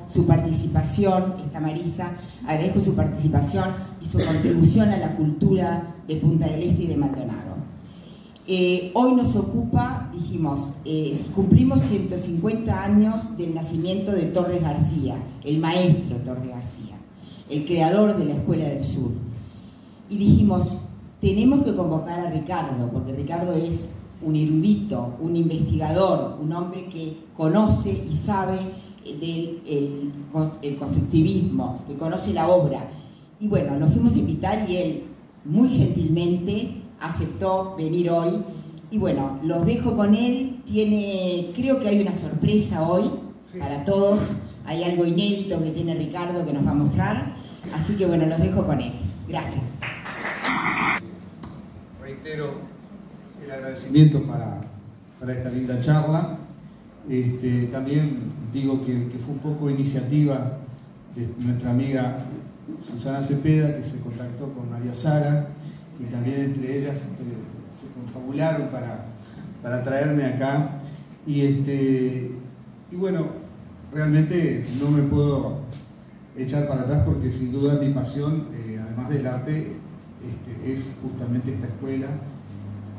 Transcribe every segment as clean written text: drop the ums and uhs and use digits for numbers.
su participación, está Marisa, agradezco su participación y su contribución a la cultura de Punta del Este y de Maldonado. Hoy nos ocupa, dijimos, cumplimos 150 años del nacimiento de Torres García, el maestro Torres García, el creador de la Escuela del Sur. Y dijimos, tenemos que convocar a Ricardo, porque Ricardo es un erudito, un investigador, un hombre que conoce y sabe del constructivismo, que conoce la obra. Y bueno, nos fuimos a invitar y él muy gentilmente aceptó venir hoy. Y bueno, los dejo con él. Creo que hay una sorpresa hoy para todos. Hay algo inédito que tiene Ricardo que nos va a mostrar. Así que bueno, los dejo con él. Gracias. Reitero el agradecimiento para esta linda charla. También digo que fue un poco iniciativa de nuestra amiga Susana Cepeda, que se contactó con María Sara, y también entre ellas se confabularon para traerme acá. Y bueno, realmente no me puedo echar para atrás porque sin duda mi pasión, además del arte, es justamente esta escuela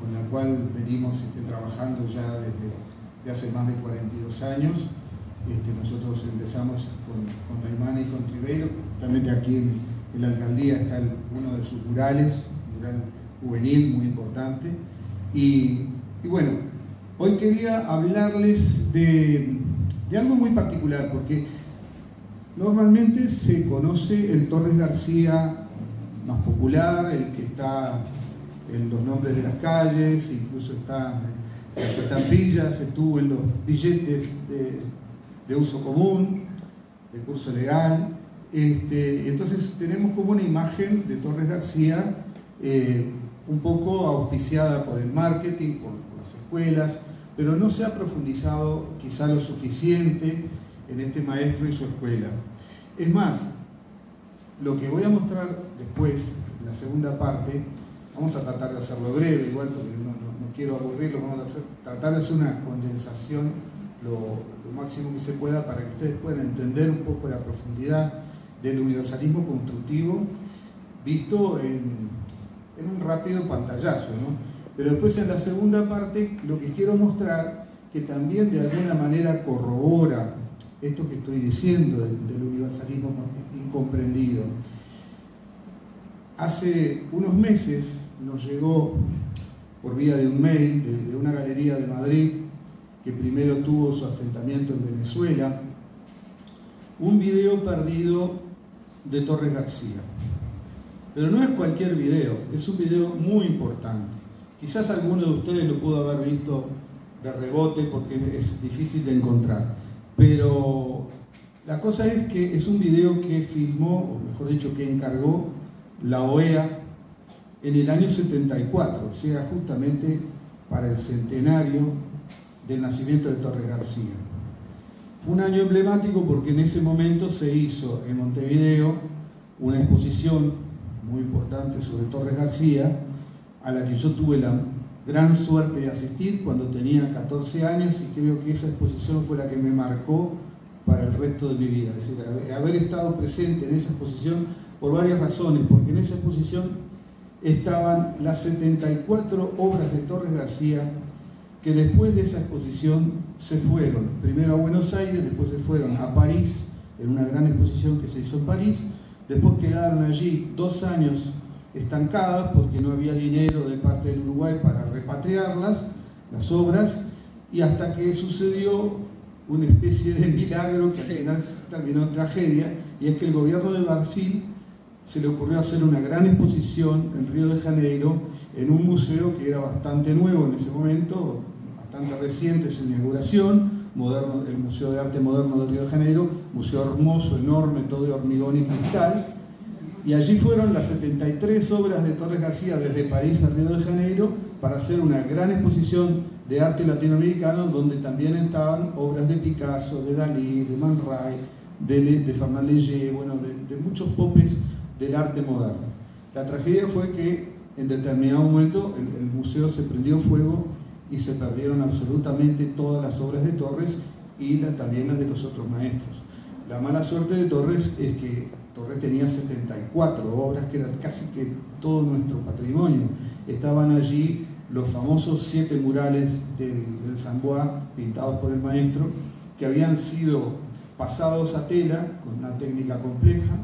con la cual venimos trabajando ya desde hace más de 42 años. Nosotros empezamos con Daimán y con Tribeiro. Justamente aquí en la alcaldía está uno de sus murales, un mural juvenil muy importante. Y bueno, hoy quería hablarles de algo muy particular, porque normalmente se conoce el Torres García más popular, el que está en los nombres de las calles, incluso está en las estampillas, estuvo en los billetes de uso común, de curso legal. Entonces tenemos como una imagen de Torres García un poco auspiciada por el marketing, por las escuelas, pero no se ha profundizado quizá lo suficiente en este maestro y su escuela. Es más, lo que voy a mostrar después, en la segunda parte, vamos a tratar de hacerlo breve, igual porque no quiero aburrirlo, vamos a tratar de hacer una condensación lo máximo que se pueda para que ustedes puedan entender un poco la profundidad del universalismo constructivo visto en un rápido pantallazo, ¿no? Pero después en la segunda parte lo que quiero mostrar, que también de alguna manera corrobora esto que estoy diciendo del universalismo incomprendido. Hace unos meses nos llegó por vía de un mail de una galería de Madrid que primero tuvo su asentamiento en Venezuela, un video perdido de Torres García. Pero no es cualquier video, es un video muy importante. Quizás alguno de ustedes lo pudo haber visto de rebote porque es difícil de encontrar. Pero la cosa es que es un video que filmó, o mejor dicho, que encargó la OEA en el año 74, o sea, justamente para el centenario del nacimiento de Torres García. Fue un año emblemático porque en ese momento se hizo en Montevideo una exposición muy importante sobre Torres García, a la que yo tuve la gran suerte de asistir cuando tenía 14 años, y creo que esa exposición fue la que me marcó para el resto de mi vida. Es decir, haber estado presente en esa exposición por varias razones, porque en esa exposición estaban las 74 obras de Torres García que después de esa exposición se fueron, primero a Buenos Aires, después se fueron a París, en una gran exposición que se hizo en París, después quedaron allí 2 años estancadas porque no había dinero de parte del Uruguay para repatriarlas, las obras, y hasta que sucedió una especie de milagro que al final terminó en tragedia, y es que el gobierno de Brasil se le ocurrió hacer una gran exposición en Río de Janeiro, en un museo que era bastante nuevo en ese momento, bastante reciente su inauguración, moderno, el Museo de Arte Moderno de Río de Janeiro, museo hermoso, enorme, todo de hormigón y cristal, y allí fueron las 73 obras de Torres García desde París a Río de Janeiro para hacer una gran exposición de arte latinoamericano, donde también estaban obras de Picasso, de Dalí, de Man Ray, de Fernand Léger, bueno, de muchos popes del arte moderno. La tragedia fue que en determinado momento el museo se prendió fuego y se perdieron absolutamente todas las obras de Torres y también las de los otros maestros. La mala suerte de Torres es que Torres tenía 74 obras, que eran casi que todo nuestro patrimonio. Estaban allí los famosos 7 murales del Sambois, pintados por el maestro, que habían sido pasados a tela, con una técnica compleja,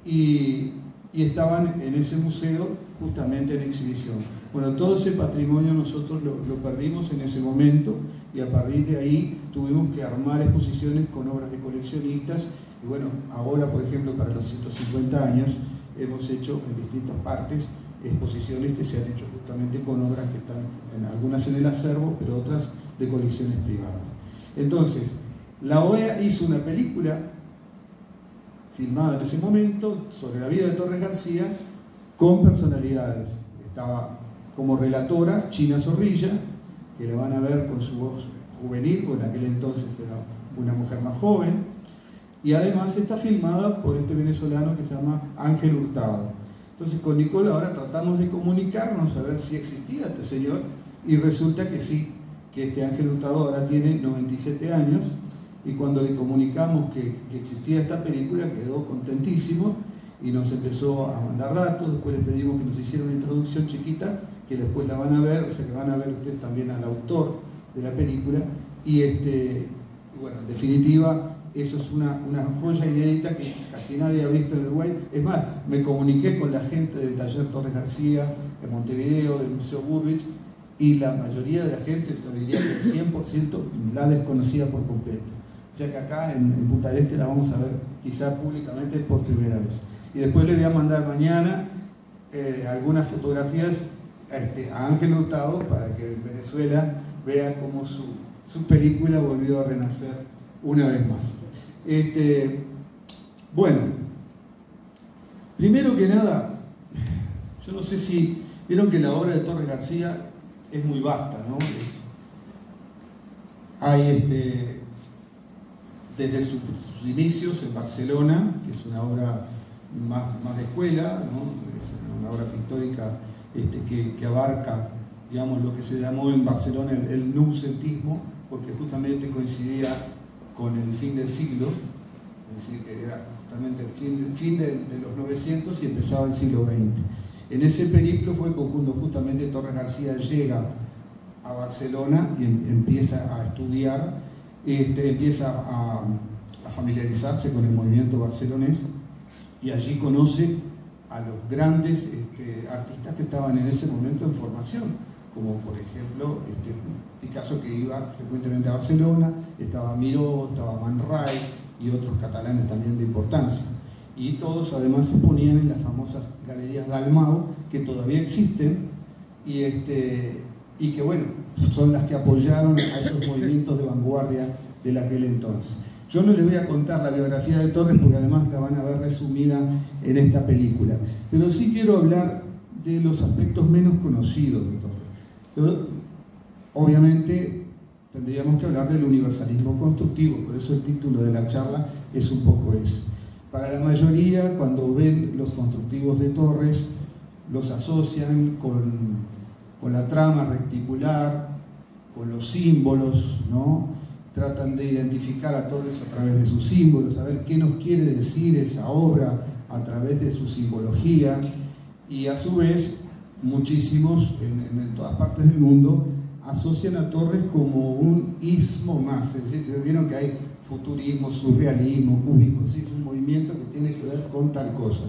y estaban en ese museo justamente en exhibición. Bueno, todo ese patrimonio nosotros lo perdimos en ese momento, y a partir de ahí tuvimos que armar exposiciones con obras de coleccionistas. Y bueno, ahora, por ejemplo, para los 150 años hemos hecho en distintas partes exposiciones que se han hecho justamente con obras que están algunas en el acervo, pero otras de colecciones privadas. Entonces, la OEA hizo una película filmada en ese momento sobre la vida de Torres García con personalidades. Estaba como relatora China Zorrilla, que la van a ver con su voz juvenil, porque en aquel entonces era una mujer más joven, y además está filmada por este venezolano que se llama Ángel Hurtado. Entonces con Nicole ahora tratamos de comunicarnos a ver si existía este señor, y resulta que sí, que este Ángel Hurtado ahora tiene 97 años, y cuando le comunicamos que existía esta película quedó contentísimo y nos empezó a mandar datos. Después le pedimos que nos hiciera una introducción chiquita, que después la van a ver, o sea que van a ver ustedes también al autor de la película, y bueno, en definitiva eso es una joya inédita que casi nadie ha visto en Uruguay. Es más, me comuniqué con la gente del taller Torres García en Montevideo, del Museo Burbich, y la mayoría de la gente, yo diría que el 100%, la desconocía por completo. O sea que acá en Punta del Este la vamos a ver quizá públicamente por primera vez. Y después le voy a mandar mañana algunas fotografías a Ángel Hurtado para que en Venezuela vea cómo su película volvió a renacer una vez más. Bueno, primero que nada, yo no sé si vieron que la obra de Torres García es muy vasta, ¿no? Hay desde sus inicios en Barcelona, que es una obra más de escuela, ¿no? Es una obra pictórica que abarca, digamos, lo que se llamó en Barcelona el noucentismo, porque justamente coincidía con el fin del siglo, es decir, que era justamente el fin de los 900 y empezaba el siglo XX. En ese periplo fue cuando justamente Torres García llega a Barcelona y empieza a estudiar, empieza a familiarizarse con el movimiento barcelonés, y allí conoce a los grandes artistas que estaban en ese momento en formación, como por ejemplo Picasso, que iba frecuentemente a Barcelona, estaba Miró, estaba Man Ray y otros catalanes también de importancia. Y todos además se ponían en las famosas galerías Dalmau, que todavía existen, y que bueno, son las que apoyaron a esos movimientos de vanguardia de aquel entonces. Yo no les voy a contar la biografía de Torres porque además la van a ver resumida en esta película, pero sí quiero hablar de los aspectos menos conocidos de Torres. Pero, obviamente tendríamos que hablar del universalismo constructivo, por eso el título de la charla es un poco ese. Para la mayoría, cuando ven los constructivos de Torres, los asocian con la trama reticular, con los símbolos, ¿no? Tratan de identificar a Torres a través de sus símbolos, a ver qué nos quiere decir esa obra a través de su simbología, y a su vez muchísimos en todas partes del mundo asocian a Torres como un ismo más, es decir, vieron que hay futurismo, surrealismo, cubismo, ¿sí? Es un movimiento que tiene que ver con tal cosa.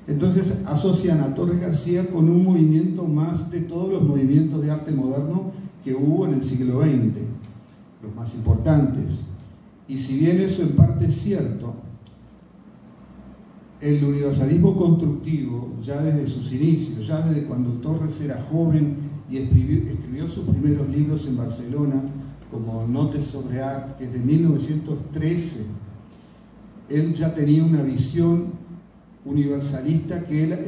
Entonces asocian a Torres García con un movimiento más de todos los movimientos de arte moderno que hubo en el siglo XX, los más importantes. Y si bien eso en parte es cierto, el universalismo constructivo, ya desde sus inicios, ya desde cuando Torres era joven y escribió sus primeros libros en Barcelona, como Notes sobre Arte, que es de 1913, él ya tenía una visión universalista, que él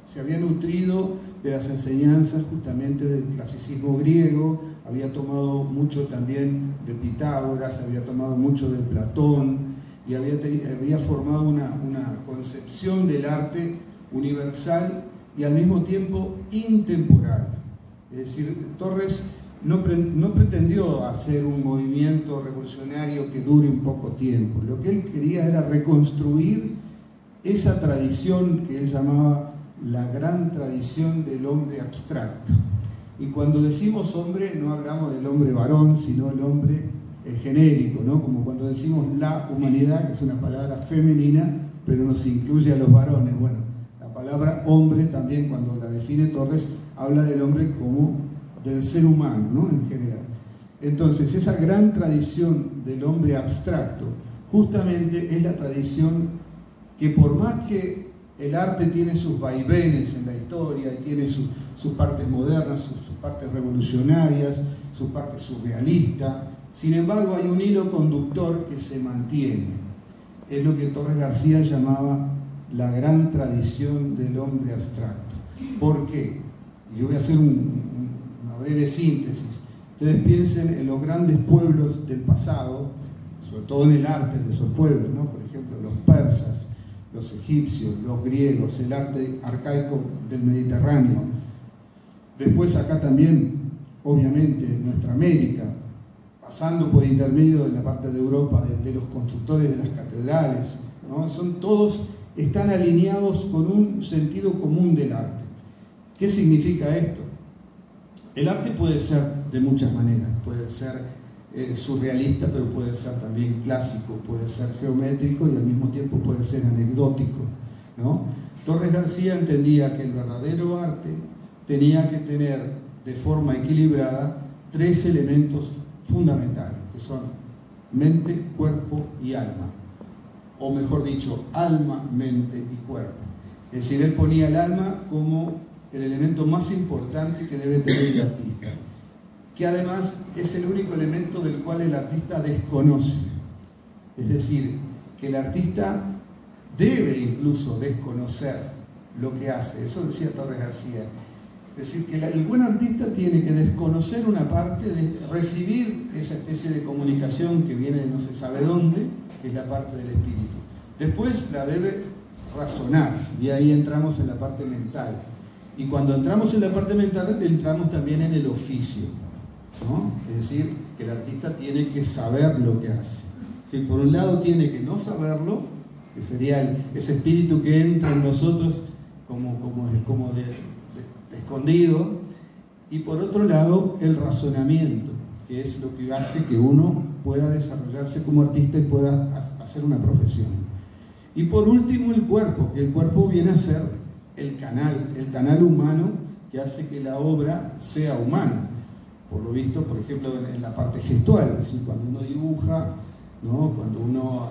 se había nutrido de las enseñanzas justamente del clasicismo griego, había tomado mucho también de Pitágoras, había tomado mucho de Platón, y había formado una concepción del arte universal y al mismo tiempo intemporal. Es decir, Torres no pretendió hacer un movimiento revolucionario que dure un poco tiempo. Lo que él quería era reconstruir esa tradición que él llamaba la gran tradición del hombre abstracto. Y cuando decimos hombre, no hablamos del hombre varón, sino el hombre genérico, ¿no? Como cuando decimos la humanidad, que es una palabra femenina, pero nos incluye a los varones. Bueno, la palabra hombre también, cuando la define Torres, habla del hombre como del ser humano, ¿no? En general. Entonces, esa gran tradición del hombre abstracto, justamente es la tradición que, por más que el arte tiene sus vaivenes en la historia y tiene sus partes modernas, sus partes revolucionarias, su parte surrealista, sin embargo hay un hilo conductor que se mantiene. Es lo que Torres García llamaba la gran tradición del hombre abstracto. ¿Por qué? Yo voy a hacer una breve síntesis. Ustedes piensen en los grandes pueblos del pasado, sobre todo en el arte de esos pueblos, ¿no? Por ejemplo, los persas, los egipcios, los griegos, el arte arcaico del Mediterráneo. Después acá también, obviamente, nuestra América, pasando por intermedio de la parte de Europa, de los constructores de las catedrales, ¿no? Todos están alineados con un sentido común del arte. ¿Qué significa esto? El arte puede ser de muchas maneras, puede ser surrealista, pero puede ser también clásico, puede ser geométrico y al mismo tiempo puede ser anecdótico, ¿no? Torres García entendía que el verdadero arte tenía que tener de forma equilibrada tres elementos fundamentales, que son mente, cuerpo y alma, o mejor dicho, alma, mente y cuerpo. Es decir, él ponía el alma como el elemento más importante que debe tener el artista, que además es el único elemento del cual el artista desconoce. Es decir, que el artista debe incluso desconocer lo que hace. Eso decía Torres García. Es decir, que el buen artista tiene que desconocer una parte, de recibir esa especie de comunicación que viene de no se sabe dónde, que es la parte del espíritu. Después la debe razonar, y ahí entramos en la parte mental. Y cuando entramos en la parte mental, entramos también en el oficio, ¿no? Es decir, que el artista tiene que saber lo que hace. Si por un lado tiene que no saberlo, que sería ese espíritu que entra en nosotros como de escondido, y por otro lado el razonamiento, que es lo que hace que uno pueda desarrollarse como artista y pueda hacer una profesión. Y por último el cuerpo, que el cuerpo viene a ser el canal humano que hace que la obra sea humana. Por lo visto, por ejemplo, en la parte gestual, es decir, cuando uno dibuja, ¿no? Cuando uno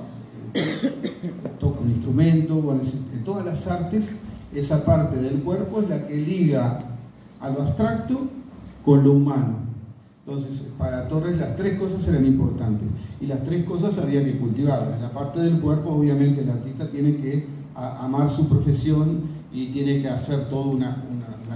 toca un instrumento, bueno, en todas las artes, esa parte del cuerpo es la que liga a lo abstracto con lo humano. Entonces, para Torres las tres cosas eran importantes y las tres cosas había que cultivarlas. En la parte del cuerpo, obviamente, el artista tiene que amar su profesión y tiene que hacer toda una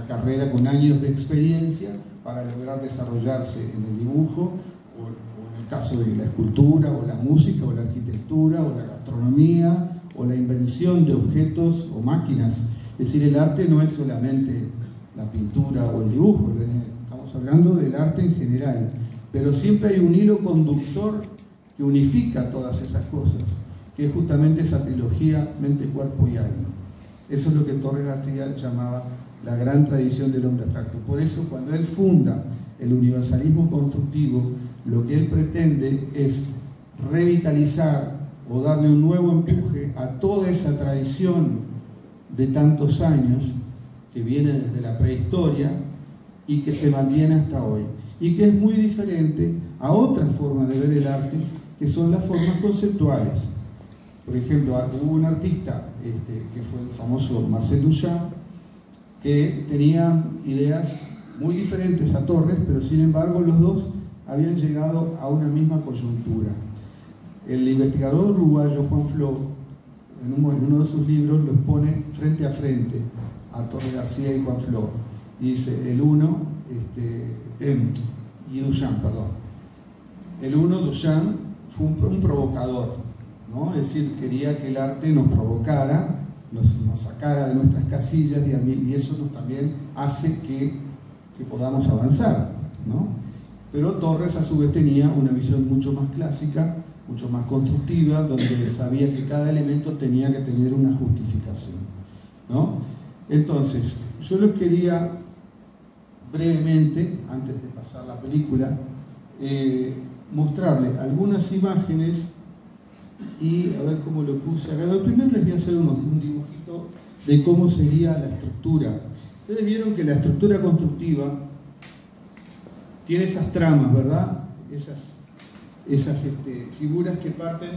carrera con años de experiencia para lograr desarrollarse en el dibujo, o en el caso de la escultura, o la música, o la arquitectura, o la gastronomía, o la invención de objetos o máquinas. Es decir, el arte no es solamente la pintura o el dibujo, estamos hablando del arte en general, pero siempre hay un hilo conductor que unifica todas esas cosas, que es justamente esa trilogía mente, cuerpo y alma. Eso es lo que Torres García llamaba la gran tradición del hombre abstracto. Por eso, cuando él funda el universalismo constructivo, lo que él pretende es revitalizar o darle un nuevo empuje a toda esa tradición de tantos años que viene desde la prehistoria y que se mantiene hasta hoy, y que es muy diferente a otra forma de ver el arte, que son las formas conceptuales. Por ejemplo, hubo un artista que fue el famoso Marcel Duchamp, que tenía ideas muy diferentes a Torres, pero sin embargo los dos habían llegado a una misma coyuntura. El investigador uruguayo Juan Flo, en uno de sus libros, los pone frente a frente a Torres García y Juan Flo, y dice, el uno, y Duchamp, perdón. El uno, Duchamp, fue un provocador, ¿no? Es decir, quería que el arte nos provocara, nos sacara de nuestras casillas, y eso también hace que podamos avanzar, ¿no? Pero Torres a su vez tenía una visión mucho más clásica, mucho más constructiva, donde sabía que cada elemento tenía que tener una justificación, ¿no? Entonces, yo les quería brevemente, antes de pasar la película, mostrarles algunas imágenes y a ver cómo lo puse acá. Lo primero les voy a hacer un dibujito de cómo sería la estructura. Ustedes vieron que la estructura constructiva tiene esas tramas, ¿verdad? Esas figuras que parten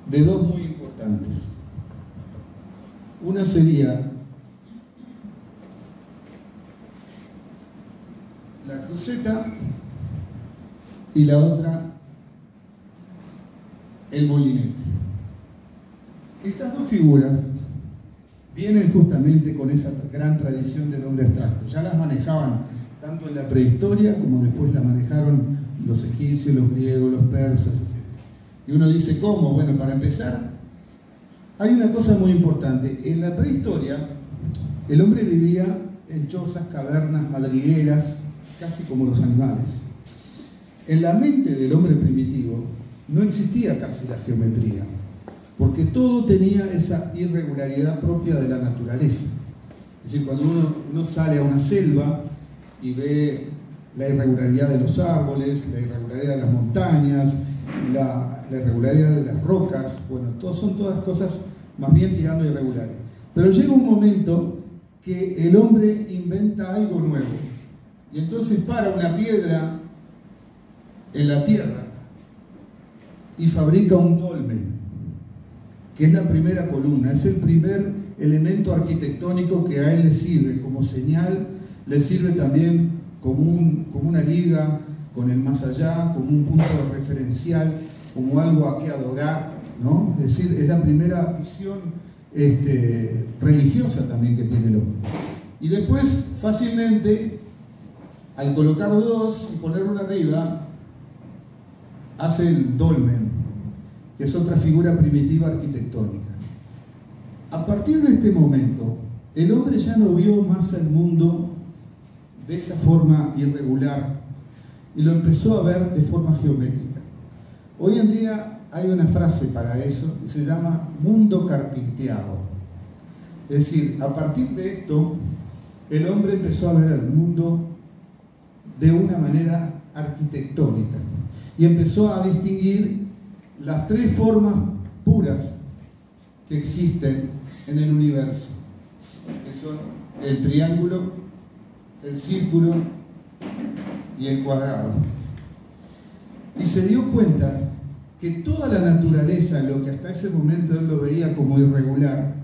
de dos muy importantes. Una sería la cruceta y la otra el molinete. Estas dos figuras vienen justamente con esa gran tradición del hombre abstracto. Ya las manejaban tanto en la prehistoria como después la manejaron los egipcios, los griegos, los persas, etc. Y uno dice, ¿cómo? Bueno, para empezar, hay una cosa muy importante. En la prehistoria, el hombre vivía en chozas, cavernas, madrigueras, casi como los animales. En la mente del hombre primitivo no existía casi la geometría, porque todo tenía esa irregularidad propia de la naturaleza. Es decir, cuando uno sale a una selva y ve la irregularidad de los árboles, la irregularidad de las montañas, la irregularidad de las rocas, bueno, son todas cosas más bien tirando irregulares. Pero llega un momento que el hombre inventa algo nuevo, y entonces para una piedra en la tierra y fabrica un dolmen, que es la primera columna, es el primer elemento arquitectónico que a él le sirve como señal, le sirve también como una liga con el más allá, como un punto referencial, como algo a que adorar, ¿no? Es decir, es la primera visión religiosa también que tiene el hombre. Y después, fácilmente, al colocar dos y poner una arriba, hace el dolmen, que es otra figura primitiva arquitectónica. A partir de este momento, el hombre ya no vio más el mundo de esa forma irregular y lo empezó a ver de forma geométrica. Hoy en día hay una frase para eso que se llama mundo carpinteado. Es decir, a partir de esto, el hombre empezó a ver el mundo de una manera arquitectónica y empezó a distinguir las tres formas puras que existen en el universo, que son el triángulo, el círculo y el cuadrado. Y se dio cuenta que toda la naturaleza, lo que hasta ese momento él lo veía como irregular,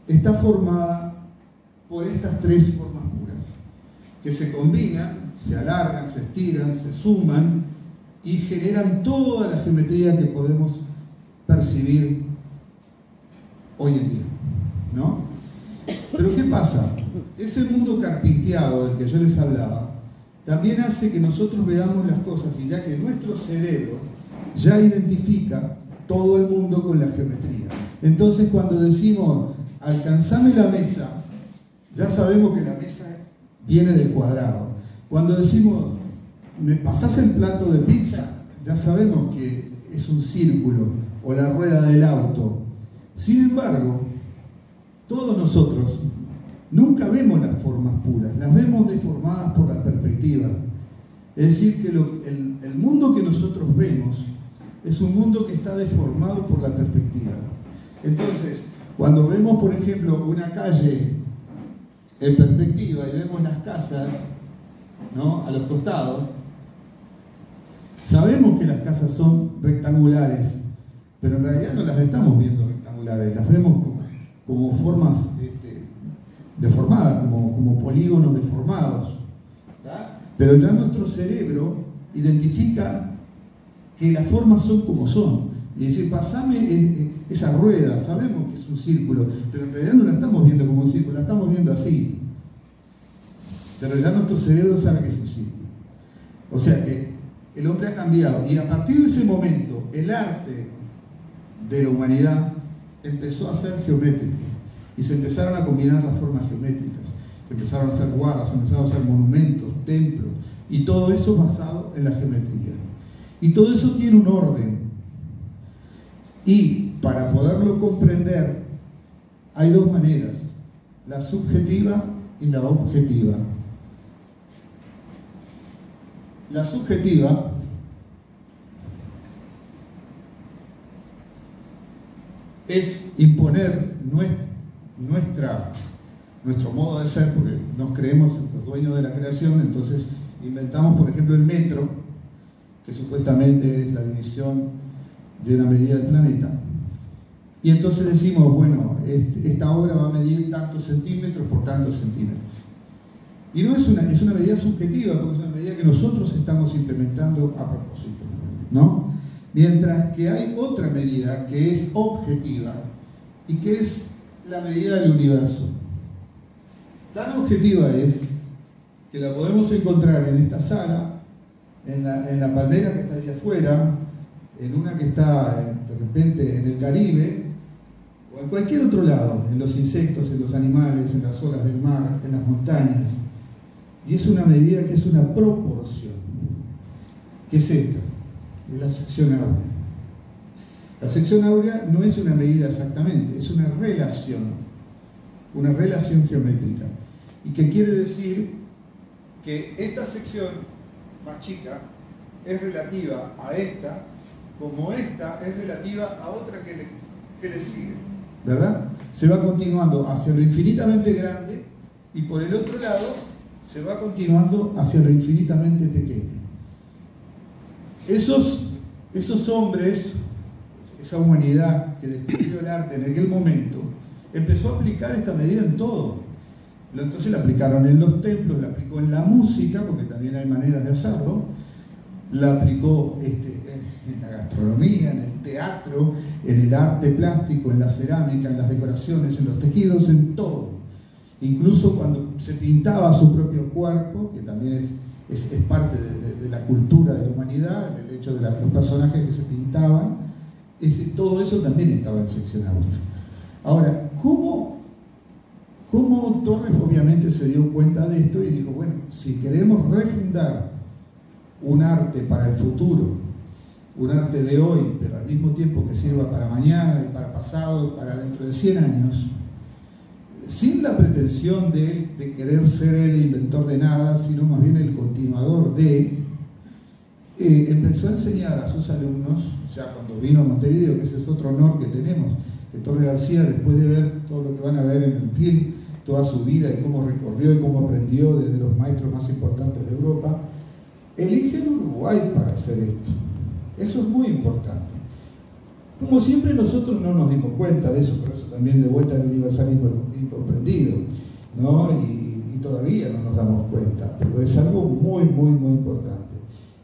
está formada por estas tres formas puras, que se combinan, se alargan, se estiran, se suman y generan toda la geometría que podemos percibir hoy en día, ¿no? Pero ¿qué pasa? Ese mundo carpinteado del que yo les hablaba también hace que nosotros veamos las cosas, y ya que nuestro cerebro ya identifica todo el mundo con la geometría. Entonces cuando decimos alcanzame la mesa, ya sabemos que la mesa viene del cuadrado. Cuando decimos ¿me pasás el plato de pizza?, ya sabemos que es un círculo o la rueda del auto. Sin embargo, todos nosotros nunca vemos las formas puras, las vemos deformadas por la perspectiva. Es decir, que el mundo que nosotros vemos es un mundo que está deformado por la perspectiva. Entonces, cuando vemos, por ejemplo, una calle en perspectiva y vemos las casas, ¿no?, a los costados, sabemos que las casas son rectangulares, pero en realidad no las estamos viendo rectangulares, las vemos como formas deformadas, como polígonos deformados, ¿tá? Pero ya nuestro cerebro identifica que las formas son como son, y dice, pasame esa rueda, sabemos que es un círculo, pero en realidad no la estamos viendo como un círculo, la estamos viendo así, pero ya nuestro cerebro sabe que es un círculo. O sea que el hombre ha cambiado, y a partir de ese momento el arte de la humanidad empezó a ser geométrico y se empezaron a combinar las formas geométricas, se empezaron a hacer guardas, se empezaron a hacer monumentos, templos, Y todo eso basado en la geometría. Y todo eso tiene un orden. Y para poderlo comprender, hay dos maneras, la subjetiva y la objetiva. La subjetiva es imponer nuestro modo de ser, porque nos creemos los dueños de la creación, entonces inventamos, por ejemplo, el metro, que supuestamente es la división de una medida del planeta, y entonces decimos, bueno, esta obra va a medir tantos centímetros por tantos centímetros. Y no es una medida subjetiva, porque es una medida que nosotros estamos implementando a propósito, ¿no? Mientras que hay otra medida que es objetiva y que es la medida del universo. Tan objetiva es que la podemos encontrar en esta sala, en la palmera que está allá afuera, en una que está de repente en el Caribe, o en cualquier otro lado, en los insectos, en los animales, en las olas del mar, en las montañas. Y es una medida que es una proporción. ¿Qué es esta? Es la sección áurea. La sección áurea no es una medida exactamente, es una relación geométrica. ¿Y qué quiere decir? Que esta sección más chica es relativa a esta, como esta es relativa a otra que le sigue, ¿verdad? Se va continuando hacia lo infinitamente grande y por el otro lado se va continuando hacia lo infinitamente pequeño. Esos hombres, esa humanidad que descubrió el arte en aquel momento, empezó a aplicar esta medida en todo. Entonces la aplicaron en los templos, la aplicó en la música, porque también hay maneras de hacerlo, la aplicó en la gastronomía, en el teatro, en el arte plástico, en la cerámica, en las decoraciones, en los tejidos, en todo. Incluso cuando se pintaba su propio cuerpo, que también es parte de la cultura de la humanidad, el hecho de los personajes que se pintaban, todo eso también estaba en sección áurea. Ahora, ¿cómo Torres obviamente se dio cuenta de esto y dijo, bueno, si queremos refundar un arte para el futuro, un arte de hoy, pero al mismo tiempo que sirva para mañana y para pasado, para dentro de 100 años, sin la pretensión de querer ser el inventor de nada, sino más bien el continuador de, empezó a enseñar a sus alumnos, ya cuando vino a Montevideo, que ese es otro honor que tenemos, que Torres García, después de ver todo lo que van a ver en el film, toda su vida y cómo recorrió y cómo aprendió desde los maestros más importantes de Europa, elige el Uruguay para hacer esto. Eso es muy importante. Como siempre nosotros no nos dimos cuenta de eso, por eso también de vuelta al universalismo incomprendido, ¿no? Y todavía no nos damos cuenta, pero es algo muy, muy, muy importante.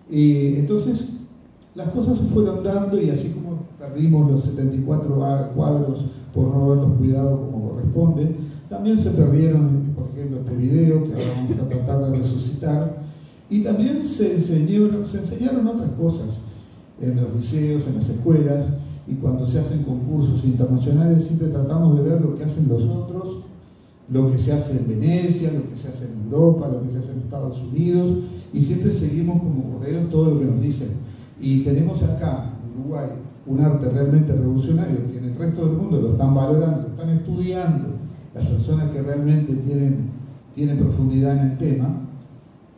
Entonces, las cosas se fueron dando y así como perdimos los 74 cuadros por no haberlos cuidado como corresponde, también se perdieron, por ejemplo, este video que ahora vamos a tratar de resucitar, y también se enseñaron otras cosas en los liceos, en las escuelas, y cuando se hacen concursos internacionales siempre tratamos de ver lo que hacen los otros, lo que se hace en Venecia, lo que se hace en Europa, lo que se hace en Estados Unidos, y siempre seguimos como borreros todo lo que nos dicen. Y tenemos acá, en Uruguay, un arte realmente revolucionario que en el resto del mundo lo están valorando, lo están estudiando, las personas que realmente tienen profundidad en el tema,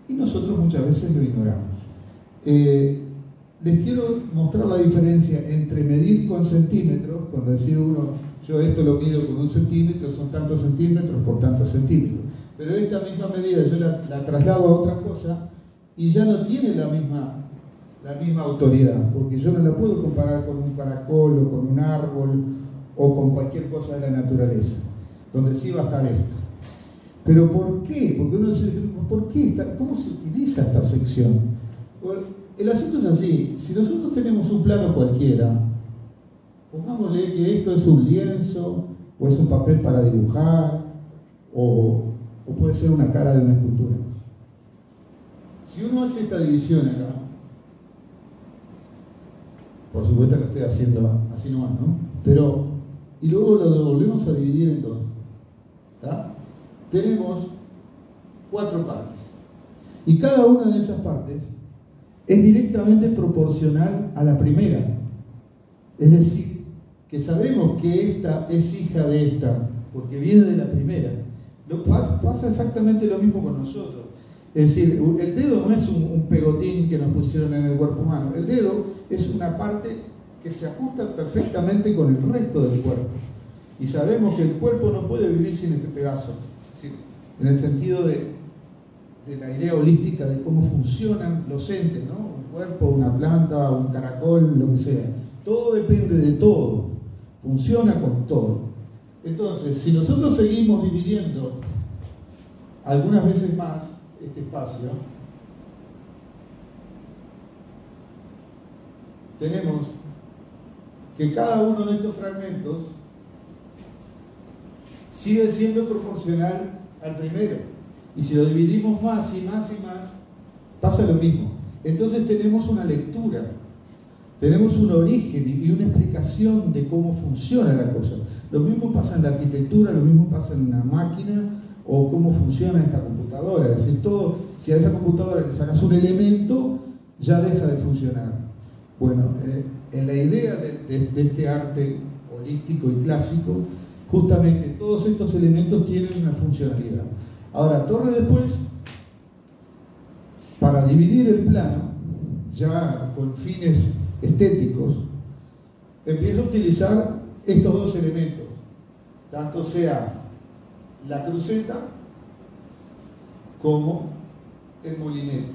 y nosotros muchas veces lo ignoramos. Les quiero mostrar la diferencia entre medir con centímetros, cuando decía uno, yo esto lo mido con 1 centímetro, son tantos centímetros por tantos centímetros, pero esta misma medida yo la traslado a otra cosa y ya no tiene la misma autoridad, porque yo no la puedo comparar con un caracol o con un árbol o con cualquier cosa de la naturaleza, donde sí va a estar esto. ¿Pero por qué? Porque uno dice, ¿por qué? ¿Cómo se utiliza esta sección? El asunto es así, si nosotros tenemos un plano cualquiera, pongámosle que esto es un lienzo, o es un papel para dibujar, o puede ser una cara de una escultura. Si uno hace esta división acá, por supuesto que estoy haciendo así nomás, ¿no? Pero, y luego lo volvemos a dividir en dos, ¿tá? Tenemos 4 partes. Y cada una de esas partes es directamente proporcional a la primera. Es decir, que sabemos que esta es hija de esta, porque viene de la primera. Pasa exactamente lo mismo con nosotros. Es decir, el dedo no es un pegotín que nos pusieron en el cuerpo humano. El dedo es una parte que se ajusta perfectamente con el resto del cuerpo. Y sabemos que el cuerpo no puede vivir sin este pedazo. Es decir, en el sentido de la idea holística de cómo funcionan los entes, ¿no? Un cuerpo, una planta, un caracol, lo que sea. Todo depende de todo. Funciona con todo. Entonces, si nosotros seguimos dividiendo algunas veces más este espacio, tenemos que cada uno de estos fragmentos sigue siendo proporcional al primero. Y si lo dividimos más y más y más, pasa lo mismo. Entonces tenemos una lectura, tenemos un origen y una explicación de cómo funciona la cosa. Lo mismo pasa en la arquitectura, lo mismo pasa en una máquina, o cómo funciona esta computadora. Es decir, todo, si a esa computadora le sacas un elemento, ya deja de funcionar. Bueno, en la idea de este arte holístico y clásico, justamente todos estos elementos tienen una funcionalidad. Ahora, Torre después, para dividir el plano, ya con fines estéticos, empieza a utilizar estos dos elementos, tanto sea la cruceta como el molinete.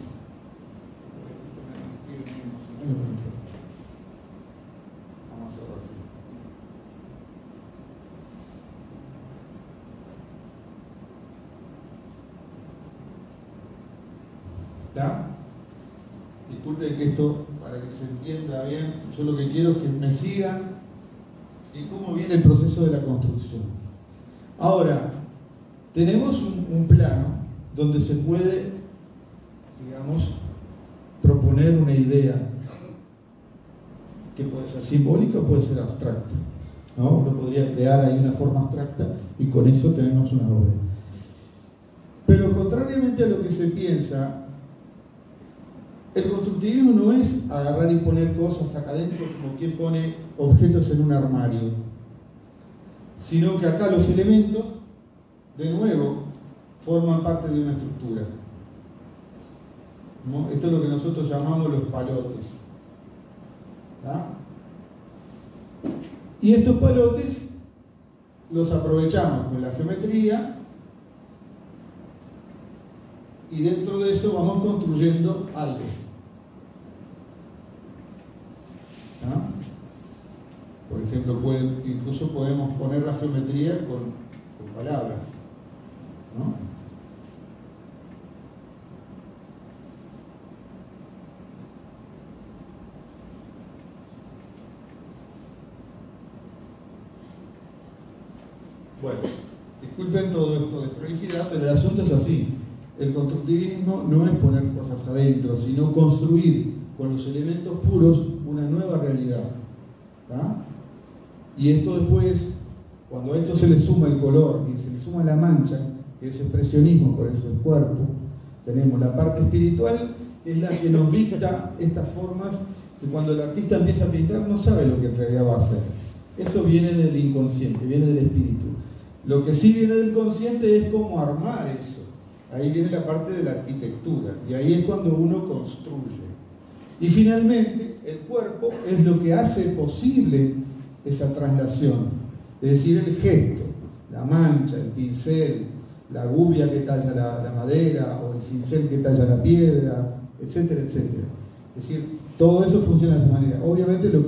Vamos a hacerlo así. ¿Está? Disculpen que esto, para que se entienda bien, yo lo que quiero es que me sigan en cómo viene el proceso de la construcción. Ahora, tenemos un plano donde se puede, digamos, proponer una idea que puede ser simbólica o puede ser abstracta, ¿no? Uno podría crear ahí una forma abstracta y con eso tenemos una obra. Pero contrariamente a lo que se piensa, el constructivismo no es agarrar y poner cosas acá adentro como quien pone objetos en un armario, sino que acá los elementos, de nuevo, forman parte de una estructura, ¿no? Esto es lo que nosotros llamamos los palotes, ¿tá? Y estos palotes los aprovechamos con la geometría y dentro de eso vamos construyendo algo. ¿Ah? Por ejemplo, incluso podemos poner la geometría con palabras, ¿no? Bueno, disculpen todo esto de prolijidad, pero el asunto es así. El constructivismo no es poner cosas adentro, sino construir con los elementos puros una nueva realidad, ¿tá? Y esto después, cuando a esto se le suma el color y se le suma la mancha, que es expresionismo, por eso el cuerpo, tenemos la parte espiritual, que es la que nos dicta estas formas, que cuando el artista empieza a pintar no sabe lo que en realidad va a hacer. Eso viene del inconsciente, viene del espíritu. Lo que sí viene del consciente es cómo armar eso. Ahí viene la parte de la arquitectura, y ahí es cuando uno construye. Y finalmente, el cuerpo es lo que hace posible esa traslación, es decir, el gesto, la mancha, el pincel, la gubia que talla la madera, o el cincel que talla la piedra, etcétera, etcétera. Es decir, todo eso funciona de esa manera. Obviamente lo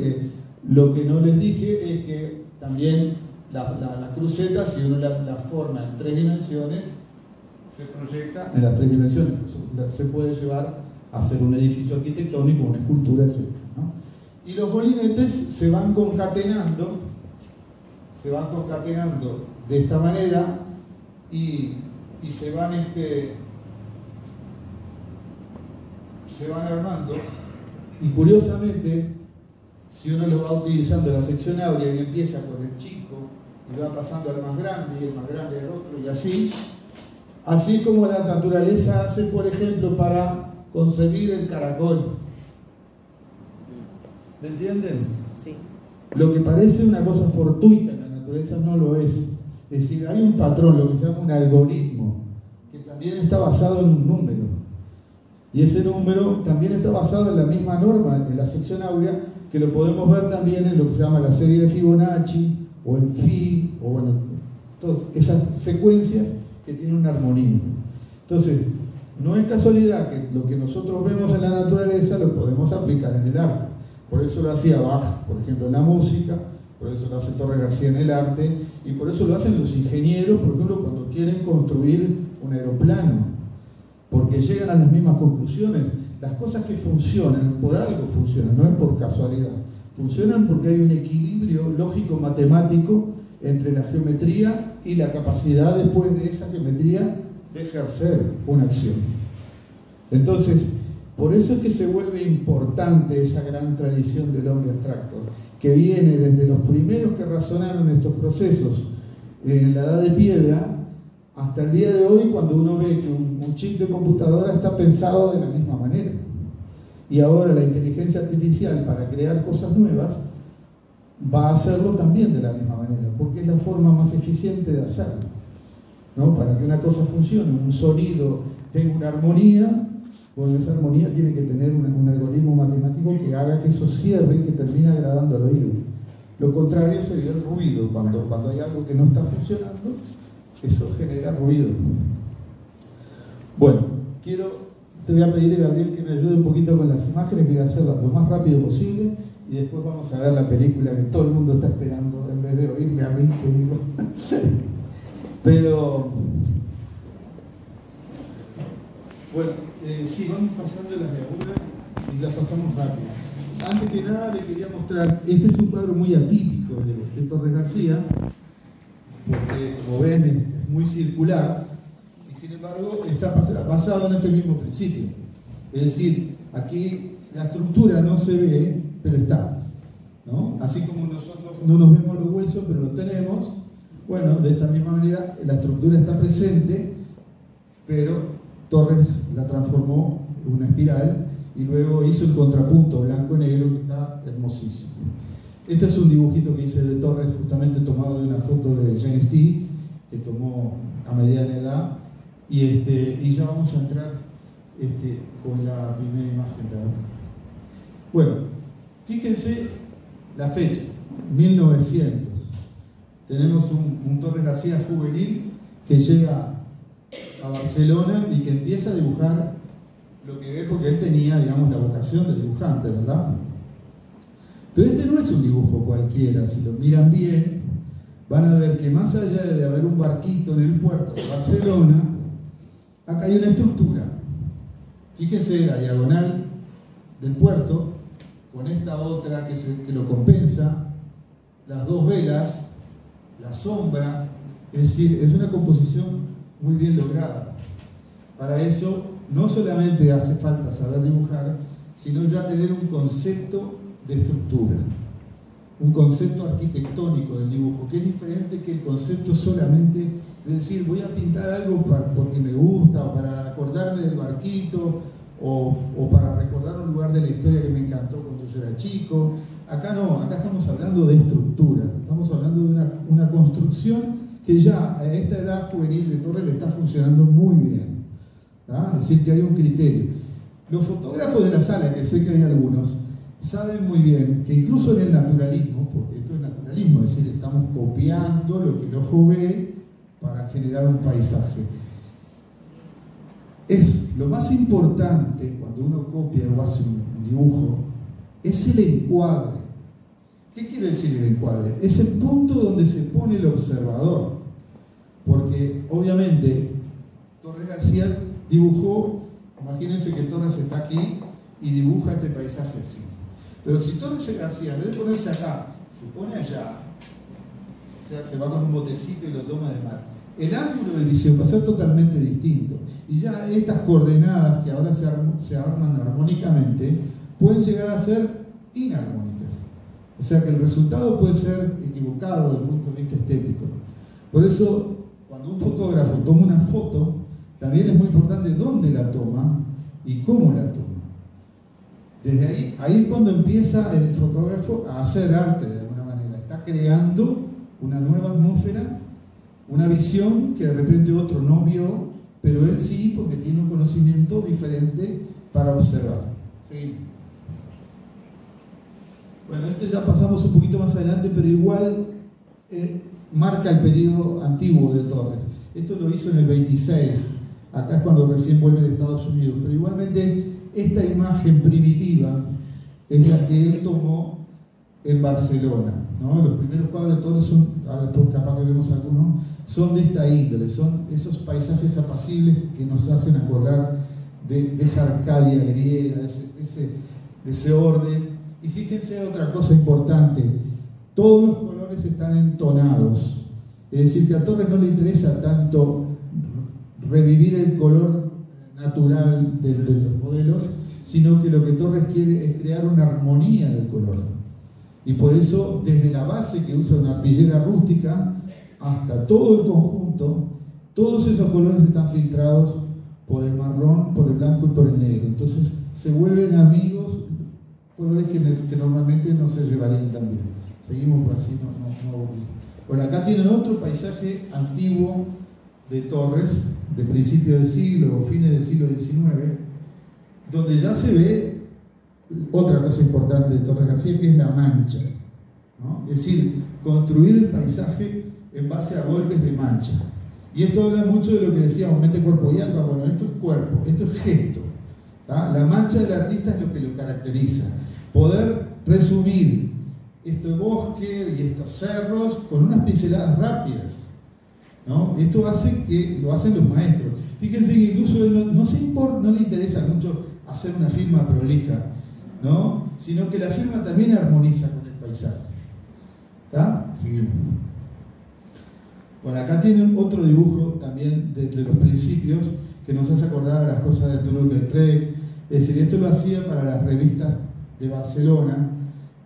que no les dije es que también la cruceta, si uno la forma en 3 dimensiones, se proyecta en las 3 dimensiones. Se puede llevar a hacer un edificio arquitectónico, una escultura, etc., ¿no? Y los molinetes se van concatenando de esta manera y se van armando. Y curiosamente, si uno lo va utilizando en la sección áurea y empieza con el chico y va pasando al más grande y el más grande al otro y así, Así como la naturaleza hace, por ejemplo, para concebir el caracol. ¿Me entienden? Sí. Lo que parece una cosa fortuita en la naturaleza no lo es. Es decir, hay un patrón, lo que se llama un algoritmo, que también está basado en un número. Y ese número también está basado en la misma norma, en la sección áurea, que lo podemos ver también en lo que se llama la serie de Fibonacci, o el Phi, o bueno, todas esas secuencias que tienen una armonía. Entonces, no es casualidad que lo que nosotros vemos en la naturaleza lo podemos aplicar en el arte. Por eso lo hacía Bach, por ejemplo, en la música, por eso lo hace Torres García en el arte, y por eso lo hacen los ingenieros, por ejemplo, cuando quieren construir un aeroplano, porque llegan a las mismas conclusiones. Las cosas que funcionan, por algo funcionan, no es por casualidad. Funcionan porque hay un equilibrio lógico-matemático entre la geometría y la capacidad después de esa geometría de ejercer una acción. Entonces, por eso es que se vuelve importante esa gran tradición del hombre abstracto, que viene desde los primeros que razonaron estos procesos en la edad de piedra hasta el día de hoy, cuando uno ve que un chip de computadora está pensado de la misma manera. Y ahora la inteligencia artificial, para crear cosas nuevas, va a hacerlo también de la misma manera, porque es la forma más eficiente de hacerlo, ¿no? Para que una cosa funcione, un sonido tenga una armonía, bueno, esa armonía tiene que tener un algoritmo matemático que haga que eso cierre y que termine agradando al oído. Lo contrario sería el ruido. Cuando hay algo que no está funcionando, eso genera ruido. Bueno, te voy a pedir, Gabriel, que me ayude un poquito con las imágenes, que voy a hacerlas lo más rápido posible, y después vamos a ver la película que todo el mundo está esperando, en vez de oírme a mí, que digo. Pero, bueno, sí, vamos pasando las de alguna y las pasamos rápido. Antes que nada les quería mostrar, este es un cuadro muy atípico de Torres García, porque como ven es muy circular, y sin embargo está basado en este mismo principio. Es decir, aquí la estructura no se ve, pero está, ¿no? Así como nosotros no nos vemos los huesos, pero los tenemos, bueno, de esta misma manera la estructura está presente, pero Torres la transformó en una espiral y luego hizo el contrapunto blanco-negro, que está hermosísimo. Este es un dibujito que hice de Torres, justamente tomado de una foto de James T., que tomó a mediana edad, y ya vamos a entrar con la primera imagen. Bueno, fíjense la fecha, 1900. Tenemos un Torres García juvenil que llega a Barcelona y que empieza a dibujar lo que ve, porque él tenía, digamos, la vocación de dibujante, ¿verdad? Pero este no es un dibujo cualquiera. Si lo miran bien, van a ver que más allá de haber un barquito en el puerto de Barcelona, acá hay una estructura. Fíjense la diagonal del puerto, con esta otra que lo compensa, las dos velas, la sombra, es decir, es una composición muy bien lograda. Para eso no solamente hace falta saber dibujar, sino ya tener un concepto de estructura, un concepto arquitectónico del dibujo, que es diferente que el concepto solamente de decir voy a pintar algo porque me gusta, o para acordarme del barquito, o para recordar un lugar de la historia que me encantó cuando yo era chico. Acá no, acá estamos hablando de estructura, estamos hablando de una construcción que ya a esta edad juvenil de Torres le está funcionando muy bien, ¿tá? Es decir, que hay un criterio. Los fotógrafos de la sala, que sé que hay algunos, saben muy bien que incluso en el naturalismo, porque esto es naturalismo, es decir, estamos copiando lo que el ojo ve para generar un paisaje. Es lo más importante cuando uno copia o hace un dibujo, es el encuadre. ¿Qué quiere decir el encuadre? Es el punto donde se pone el observador. Porque obviamente Torres García dibujó, imagínense que Torres está aquí y dibuja este paisaje así. Pero si Torres García, en vez de ponerse acá, se pone allá, o sea, se va con un botecito y lo toma de mar, el ángulo de visión va a ser totalmente distinto. Y ya estas coordenadas que ahora se arman armónicamente pueden llegar a ser inarmónicas. O sea que el resultado puede ser equivocado desde el punto de vista estético. Por eso, cuando un fotógrafo toma una foto, también es muy importante dónde la toma y cómo la toma. Desde ahí es cuando empieza el fotógrafo a hacer arte de alguna manera. Está creando una nueva atmósfera, una visión que de repente otro no vio, pero él sí, porque tiene un conocimiento diferente para observar. Seguimos. Bueno, esto ya pasamos un poquito más adelante, pero igual marca el periodo antiguo de Torres. Esto lo hizo en el 26, acá es cuando recién vuelve de Estados Unidos, pero igualmente esta imagen primitiva es la que él tomó en Barcelona, ¿no? Los primeros cuadros de Torres son, ahora capaz que vemos algunos, son de esta índole, son esos paisajes apacibles que nos hacen acordar de esa Arcadia griega, de ese orden. Y fíjense otra cosa importante, todos los colores están entonados, es decir, que a Torres no le interesa tanto revivir el color natural de los modelos, sino que lo que Torres quiere es crear una armonía del color. Y por eso, desde la base que usa una arpillera rústica hasta todo el conjunto, todos esos colores están filtrados por el marrón, por el blanco y por el negro. Entonces se vuelven amigos, colores que normalmente no se llevarían tan bien. Seguimos por así, no aburrimos. Bueno, acá tienen otro paisaje antiguo de Torres, de principios del siglo o fines del siglo XIX, donde ya se ve otra cosa importante de Torres García, que es la mancha, ¿no? Es decir, construir el paisaje en base a golpes de mancha. Y esto habla mucho de lo que decíamos, mente, cuerpo y alma. Bueno, esto es cuerpo, esto es gesto, ¿tá? La mancha del artista es lo que lo caracteriza. Poder resumir este bosque y estos cerros con unas pinceladas rápidas, ¿no? Esto hace que lo hacen los maestros. Fíjense que incluso él no le interesa mucho hacer una firma prolija, ¿no? Sino que la firma también armoniza con el paisaje. ¿Está? Seguimos. Bueno, acá tienen otro dibujo también de los principios que nos hace acordar a las cosas de Toulouse-Lautrec. Es decir, esto lo hacía para las revistas de Barcelona,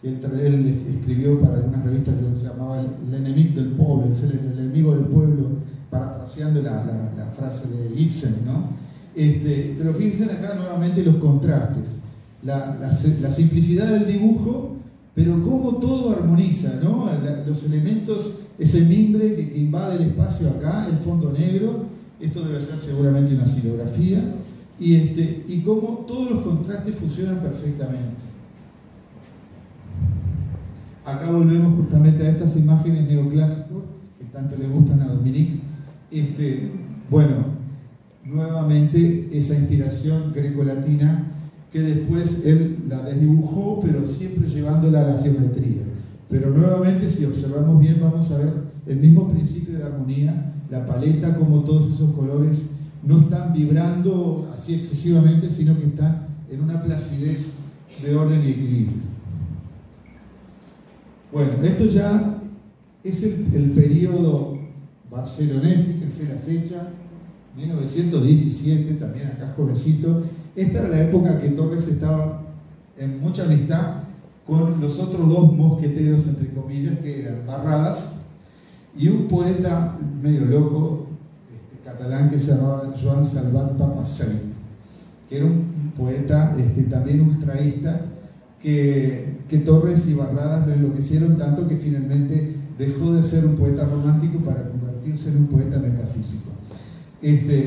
que él escribió para algunas revistas que se llamaba L'Ennemic del Pueblo, el enemigo del pueblo, parafraseando la frase de Ibsen, ¿no? Pero fíjense acá nuevamente los contrastes, la simplicidad del dibujo, pero cómo todo armoniza, ¿no? Los elementos, ese mimbre que invade el espacio acá, el fondo negro, esto debe ser seguramente una xilografía, y cómo todos los contrastes funcionan perfectamente. Acá volvemos justamente a estas imágenes neoclásicos que tanto le gustan a Dominique. Bueno, nuevamente esa inspiración grecolatina que después él la desdibujó, pero siempre llevándola a la geometría. Pero nuevamente, si observamos bien, vamos a ver el mismo principio de armonía, la paleta, como todos esos colores no están vibrando así excesivamente, sino que están en una placidez de orden y equilibrio. Bueno, esto ya es el periodo barcelonés, fíjense la fecha, 1917, también acá jovencito. Esta era la época que Torres estaba en mucha amistad con los otros dos mosqueteros, entre comillas, que eran Barradas y un poeta medio loco, catalán, que se llamaba Joan Salvat Papasseit, que era un poeta también ultraísta, que Torres y Barradas lo enloquecieron tanto que finalmente dejó de ser un poeta romántico para convertirse en un poeta metafísico.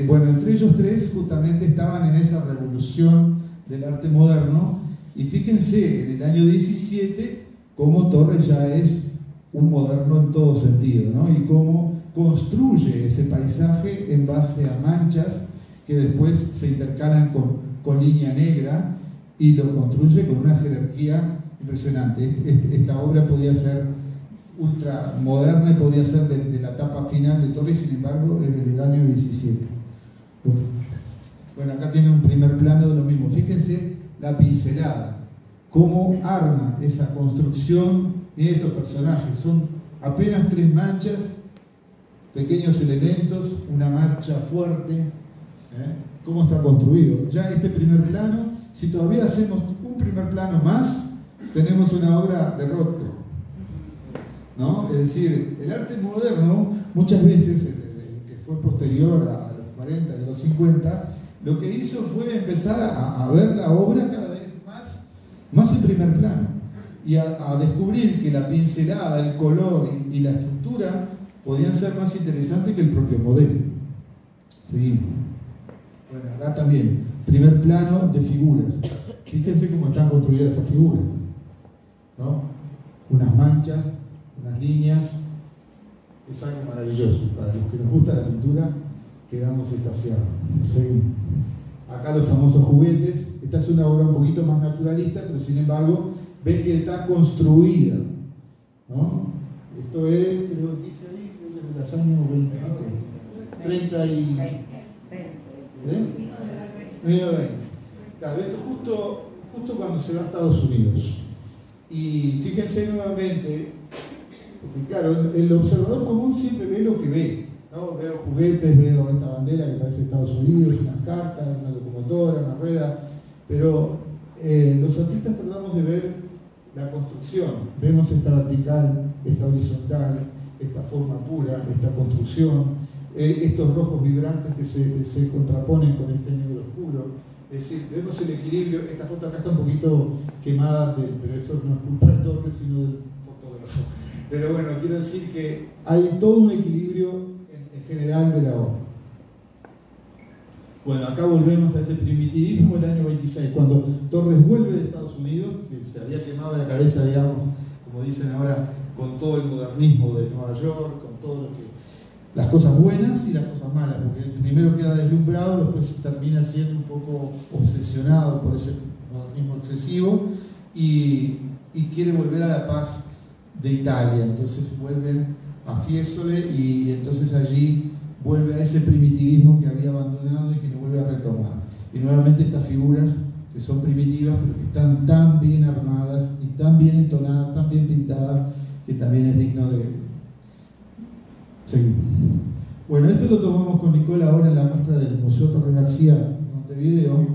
Bueno, entre ellos tres justamente estaban en esa revolución del arte moderno, y fíjense, en el año 17, cómo Torres ya es un moderno en todo sentido, ¿no? Y cómo construye ese paisaje en base a manchas que después se intercalan con línea negra, y lo construye con una jerarquía impresionante. Esta obra podía ser ultra moderna y podría ser de la etapa final de Torres, sin embargo es del año 17. Bueno, acá tiene un primer plano de lo mismo. Fíjense la pincelada, cómo arma esa construcción. Miren estos personajes, son apenas 3 manchas, pequeños elementos, una mancha fuerte, cómo está construido. Ya este primer plano, si todavía hacemos un primer plano más, tenemos una obra de Rothko, ¿no? Es decir, el arte moderno, muchas veces, que fue posterior a los 40 y a los 50, lo que hizo fue empezar a ver la obra cada vez más en primer plano y a descubrir que la pincelada, el color y la estructura podían ser más interesantes que el propio modelo. Seguimos. Bueno, acá también, primer plano de figuras. Fíjense cómo están construidas esas figuras, ¿no? Unas manchas, unas líneas. Es algo maravilloso. Para los que nos gusta la pintura, quedamos extasiados. Seguimos. Acá los famosos juguetes. Esta es una obra un poquito más naturalista, pero sin embargo, ven que está construida, ¿no? Esto es, creo que dice ahí, creo que es de los años 20, 30 y... ¿Sí? 20. Claro, esto justo cuando se va a Estados Unidos. Y fíjense nuevamente, porque claro, el observador común siempre ve lo que ve, ¿no? Veo juguetes, veo esta bandera que parece Estados Unidos, unas cartas, una locomotora, una rueda, pero los artistas tratamos de ver la construcción. Vemos esta vertical, esta horizontal, esta forma pura, esta construcción, estos rojos vibrantes que se contraponen con este negro oscuro. Es decir, vemos el equilibrio. Esta foto acá está un poquito quemada, pero eso no es culpa de Torres, sino del fotógrafo. Pero bueno, quiero decir que hay todo un equilibrio en general de la obra. Bueno, acá volvemos a ese primitivismo del año 26, cuando Torres vuelve de Estados Unidos, que se había quemado la cabeza, digamos, como dicen ahora, con todo el modernismo de Nueva York, con todo lo que... las cosas buenas y las cosas malas, porque el primero queda deslumbrado, después termina siendo un poco obsesionado por ese modernismo excesivo y quiere volver a la paz de Italia. Entonces vuelven a Fiesole y entonces allí vuelve a ese primitivismo que había abandonado y que lo vuelve a retomar. Y nuevamente estas figuras que son primitivas pero que están tan bien armadas y tan bien entonadas, tan bien pintadas, que también es digno de seguir. Bueno, esto lo tomamos con Nicola ahora en la muestra del Museo Torres García en Montevideo.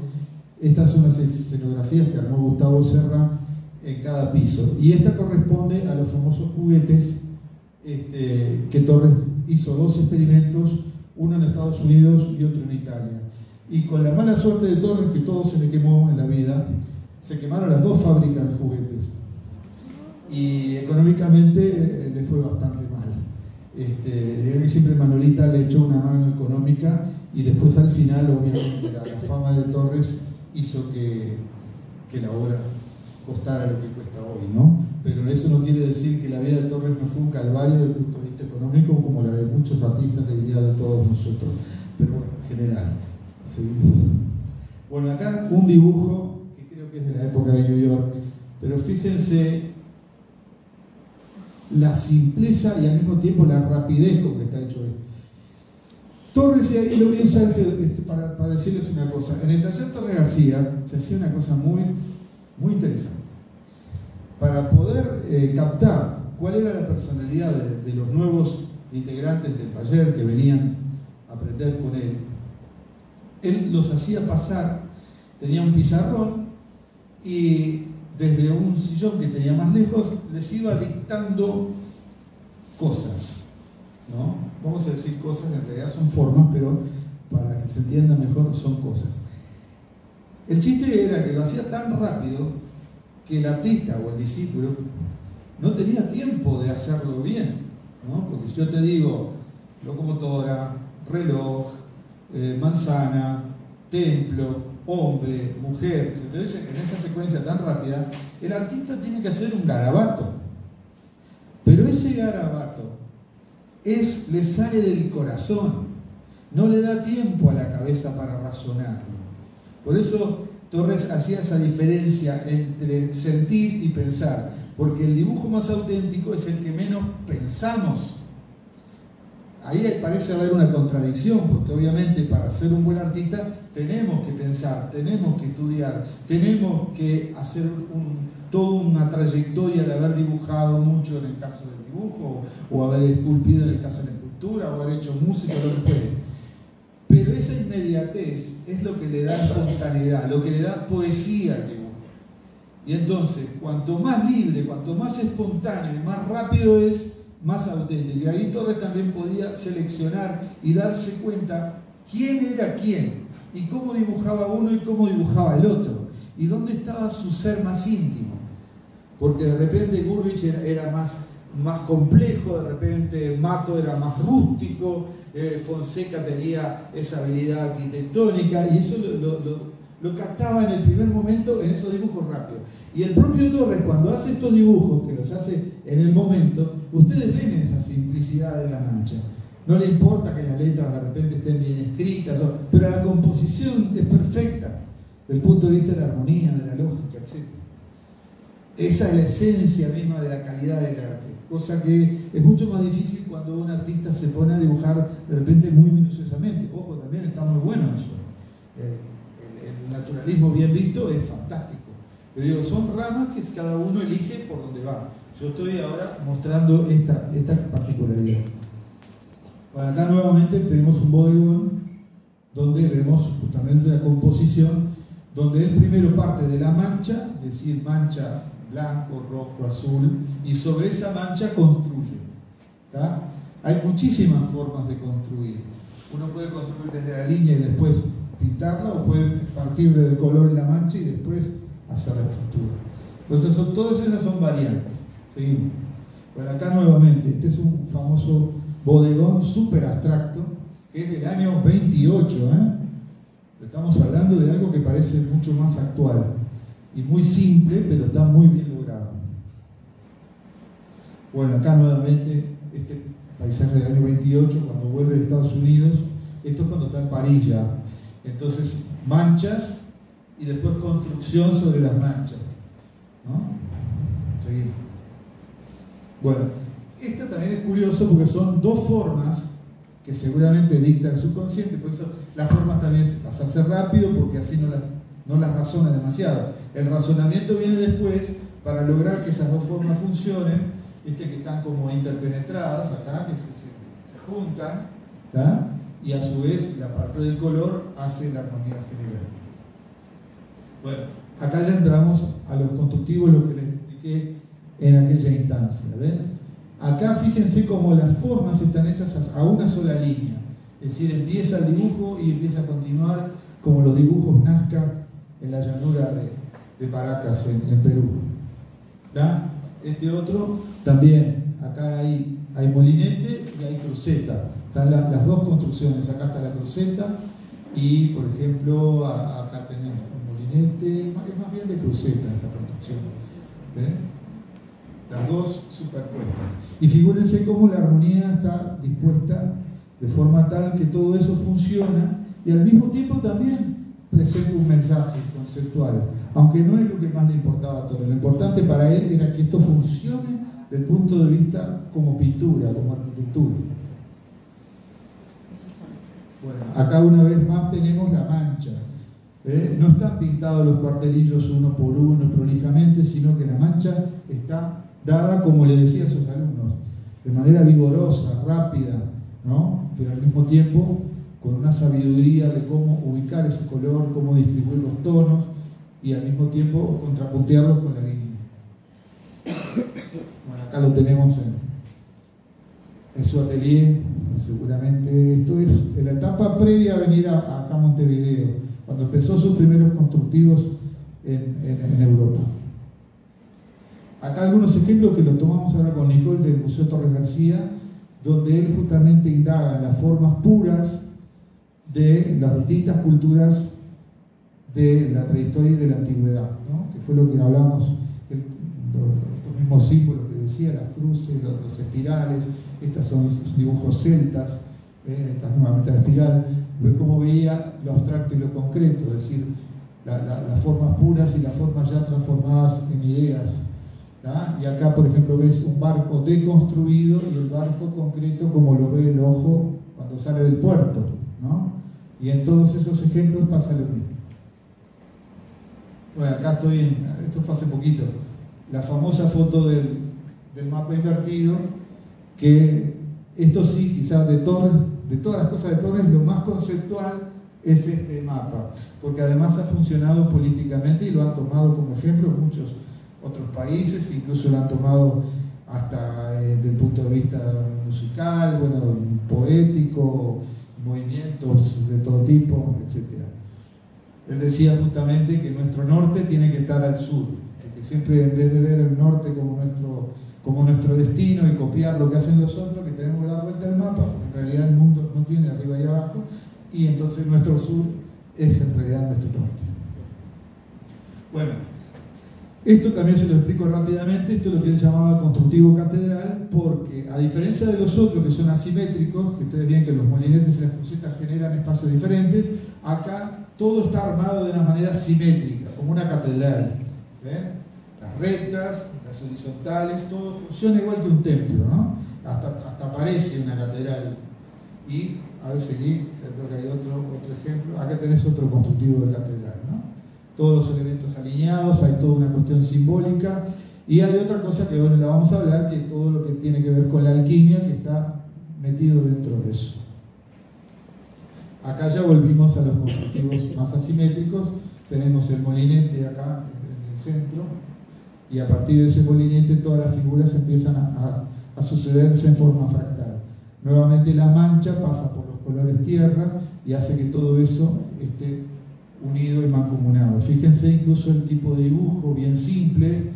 Estas son las escenografías que armó Gustavo Serra en cada piso. Y esta corresponde a los famosos juguetes que Torres hizo 2 experimentos, uno en Estados Unidos y otro en Italia. Y con la mala suerte de Torres, que todo se le quemó en la vida, se quemaron las 2 fábricas de juguetes. Y económicamente le fue bastante mal. Digamos que siempre Manolita le echó una mano económica y después al final, obviamente, la fama de Torres hizo que la obra costara lo que cuesta hoy, ¿no? Pero eso no quiere decir que la vida de Torres no fue un calvario desde el punto de vista económico, como la de muchos artistas, le diría, de todos nosotros, pero bueno, en general. ¿Sí? Bueno, acá un dibujo que creo que es de la época de New York, pero fíjense la simpleza y al mismo tiempo la rapidez con que está hecho esto. Torres, y ahí lo voy a usar para decirles una cosa, en el taller Torres García se hacía una cosa muy interesante. Para poder captar cuál era la personalidad de los nuevos integrantes del taller que venían a aprender con él, él los hacía pasar, tenía un pizarrón y desde un sillón que tenía más lejos les iba dictando cosas, ¿no? Vamos a decir cosas, en realidad son formas, pero para que se entienda mejor son cosas. El chiste era que lo hacía tan rápido que el artista o el discípulo no tenía tiempo de hacerlo bien, ¿no? Porque si yo te digo locomotora, reloj, manzana, templo, hombre, mujer, entonces en esa secuencia tan rápida, el artista tiene que hacer un garabato. Pero ese garabato le sale del corazón, no le da tiempo a la cabeza para razonarlo. Por eso Torres hacía esa diferencia entre sentir y pensar, porque el dibujo más auténtico es el que menos pensamos. Ahí parece haber una contradicción, porque obviamente para ser un buen artista tenemos que pensar, tenemos que estudiar, tenemos que hacer toda una trayectoria de haber dibujado mucho en el caso del dibujo, o haber esculpido en el caso de la escultura, o haber hecho música, lo que fuere. Pero esa inmediatez es lo que le da espontaneidad, lo que le da poesía al dibujo. Y entonces, cuanto más libre, cuanto más espontáneo y más rápido es, más auténtico. Y ahí Torres también podía seleccionar y darse cuenta quién era quién, y cómo dibujaba uno y cómo dibujaba el otro, y dónde estaba su ser más íntimo. Porque de repente Gurvich era más complejo, de repente Mato era más rústico, Fonseca tenía esa habilidad arquitectónica, y eso lo captaba en el primer momento en esos dibujos rápidos. Y el propio Torres, cuando hace estos dibujos, que los hace en el momento, ustedes ven esa simplicidad de la mancha. No le importa que las letras de repente estén bien escritas, pero la composición es perfecta, desde el punto de vista de la armonía, de la lógica, etc. Esa es la esencia misma de la calidad del arte, cosa que es mucho más difícil cuando un artista se pone a dibujar de repente muy minuciosamente. Ojo, también está muy bueno eso. El naturalismo bien visto es fantástico. Pero digo, son ramas que cada uno elige por donde va. Yo estoy ahora mostrando esta particularidad. Bueno, acá nuevamente tenemos un bodegón donde vemos justamente la composición, donde él primero parte de la mancha, es decir, mancha blanco, rojo, azul, y sobre esa mancha construye. ¿Tá? Hay muchísimas formas de construir. Uno puede construir desde la línea y después pintarla, o puede partir del color en la mancha y después hacer la estructura. Entonces todas esas son variantes. Seguimos. Bueno, acá nuevamente, este es un famoso bodegón súper abstracto, que es del año 28, Estamos hablando de algo que parece mucho más actual y muy simple, pero está muy bien logrado. Bueno, acá nuevamente este paisaje del año 28, cuando vuelve de Estados Unidos, esto es cuando está en París ya. Entonces, manchas y después construcción sobre las manchas, ¿no? Seguimos. Bueno, esta también es curioso porque son dos formas que seguramente dicta el subconsciente, por eso las formas también las hace rápido, porque así no las razona demasiado. El razonamiento viene después para lograr que esas dos formas funcionen, que están como interpenetradas acá, que se juntan, ¿tá? Y a su vez la parte del color hace la armonía general. Bueno, acá ya entramos a lo constructivo, lo que les expliqué en aquella instancia, ¿ven? Acá fíjense cómo las formas están hechas a una sola línea, es decir, empieza el dibujo y empieza a continuar como los dibujos Nazca en la llanura de Paracas, en Perú. ¿Da? Este otro también, acá hay molinete y hay cruceta, están las dos construcciones, acá está la cruceta y, por ejemplo, acá tenemos un molinete, es más bien de cruceta esta construcción. ¿Ven? Las dos superpuestas. Y figúrense cómo la armonía está dispuesta de forma tal que todo eso funciona y al mismo tiempo también presenta un mensaje conceptual, aunque no es lo que más le importaba a Torres. Lo importante para él era que esto funcione desde el punto de vista como pintura, como arquitectura. Bueno, acá una vez más tenemos la mancha. No están pintados los cuartelillos uno por uno prolijamente, sino que la mancha está dada, como le decía a sus alumnos, de manera vigorosa, rápida, ¿no? Pero al mismo tiempo con una sabiduría de cómo ubicar ese color, cómo distribuir los tonos y al mismo tiempo contrapuntearlos con la línea. Bueno, acá lo tenemos en su atelier, seguramente esto es en la etapa previa a venir acá a Montevideo, cuando empezó sus primeros constructivos en Europa. Acá algunos ejemplos que los tomamos ahora con Nicole del Museo Torres García, donde él justamente indaga en las formas puras de las distintas culturas de la prehistoria y de la antigüedad, ¿no? Que fue lo que hablamos, estos mismos símbolos que decía, las cruces, los espirales, estos son los dibujos celtas, estas nuevamente la espiral, ves cómo veía lo abstracto y lo concreto, es decir, las formas puras y las formas ya transformadas en ideas. ¿Ah? Y acá, por ejemplo, ves un barco deconstruido y el barco concreto como lo ve el ojo cuando sale del puerto, ¿no? Y en todos esos ejemplos pasa lo mismo. Bueno, acá esto fue hace poquito, la famosa foto del mapa invertido, que esto sí, quizás de todas las cosas de Torres, lo más conceptual es este mapa, porque además ha funcionado políticamente y lo han tomado como ejemplo muchos otros países, incluso lo han tomado hasta desde el punto de vista musical, bueno, poético, movimientos de todo tipo, etc. Él decía justamente que nuestro norte tiene que estar al sur, que siempre en vez de ver el norte como nuestro destino y copiar lo que hacen los otros, que tenemos que dar vuelta al mapa, porque en realidad el mundo no tiene arriba y abajo, y entonces nuestro sur es en realidad nuestro norte. Bueno, esto también se lo explico rápidamente. Esto es lo que él llamaba constructivo catedral, porque a diferencia de los otros que son asimétricos, que ustedes ven que los molinetes y las crucetas generan espacios diferentes, acá todo está armado de una manera simétrica, como una catedral. ¿Ven? Las rectas, las horizontales, todo funciona igual que un templo, ¿no? Hasta parece una catedral. Y a ver, seguí, creo que hay otro ejemplo. Acá tenés otro constructivo de catedral, ¿no? Todos los elementos alineados, hay toda una cuestión simbólica. Y hay otra cosa que hoy la vamos a hablar, que es todo lo que tiene que ver con la alquimia, que está metido dentro de eso. Acá ya volvimos a los constructivos más asimétricos. Tenemos el molinete acá en el centro, y a partir de ese molinete todas las figuras empiezan a sucederse en forma fractal. Nuevamente la mancha pasa por los colores tierra y hace que todo eso esté unido y mancomunado. Fíjense incluso el tipo de dibujo bien simple,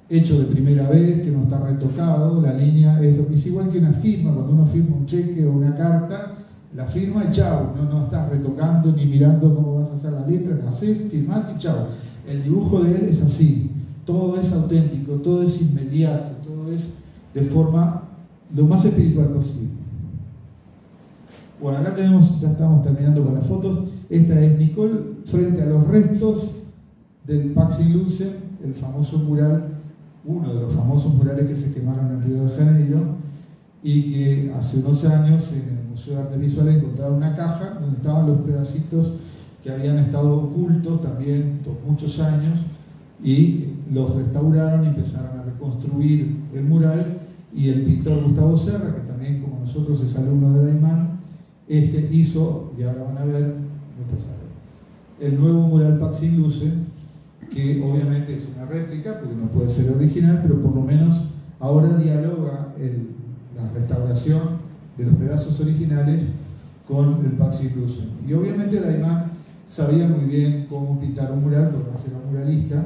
hecho de primera vez, que no está retocado. La línea es lo que es igual que una firma. Cuando uno firma un cheque o una carta, la firma y chau, no estás retocando ni mirando cómo vas a hacer la letra, la haces, firmás y chau. El dibujo de él es así, todo es auténtico, todo es inmediato, todo es de forma lo más espiritual posible. Bueno, acá tenemos, ya estamos terminando con las fotos. Esta es Nicole frente a los restos del Paxi Lucem, el famoso mural, uno de los famosos murales que se quemaron en Río de Janeiro, y que hace unos años en el Museo de Artes Visuales encontraron una caja donde estaban los pedacitos que habían estado ocultos también por muchos años, y los restauraron y empezaron a reconstruir el mural. Y el pintor Gustavo Serra, que también como nosotros es alumno de Daimán, hizo, y ahora van a ver, el nuevo mural Paxi Lucem, que obviamente es una réplica, porque no puede ser original, pero por lo menos ahora dialoga la restauración de los pedazos originales con el Paxi Lucem. Y obviamente Daimán sabía muy bien cómo pintar un mural, porque además era muralista,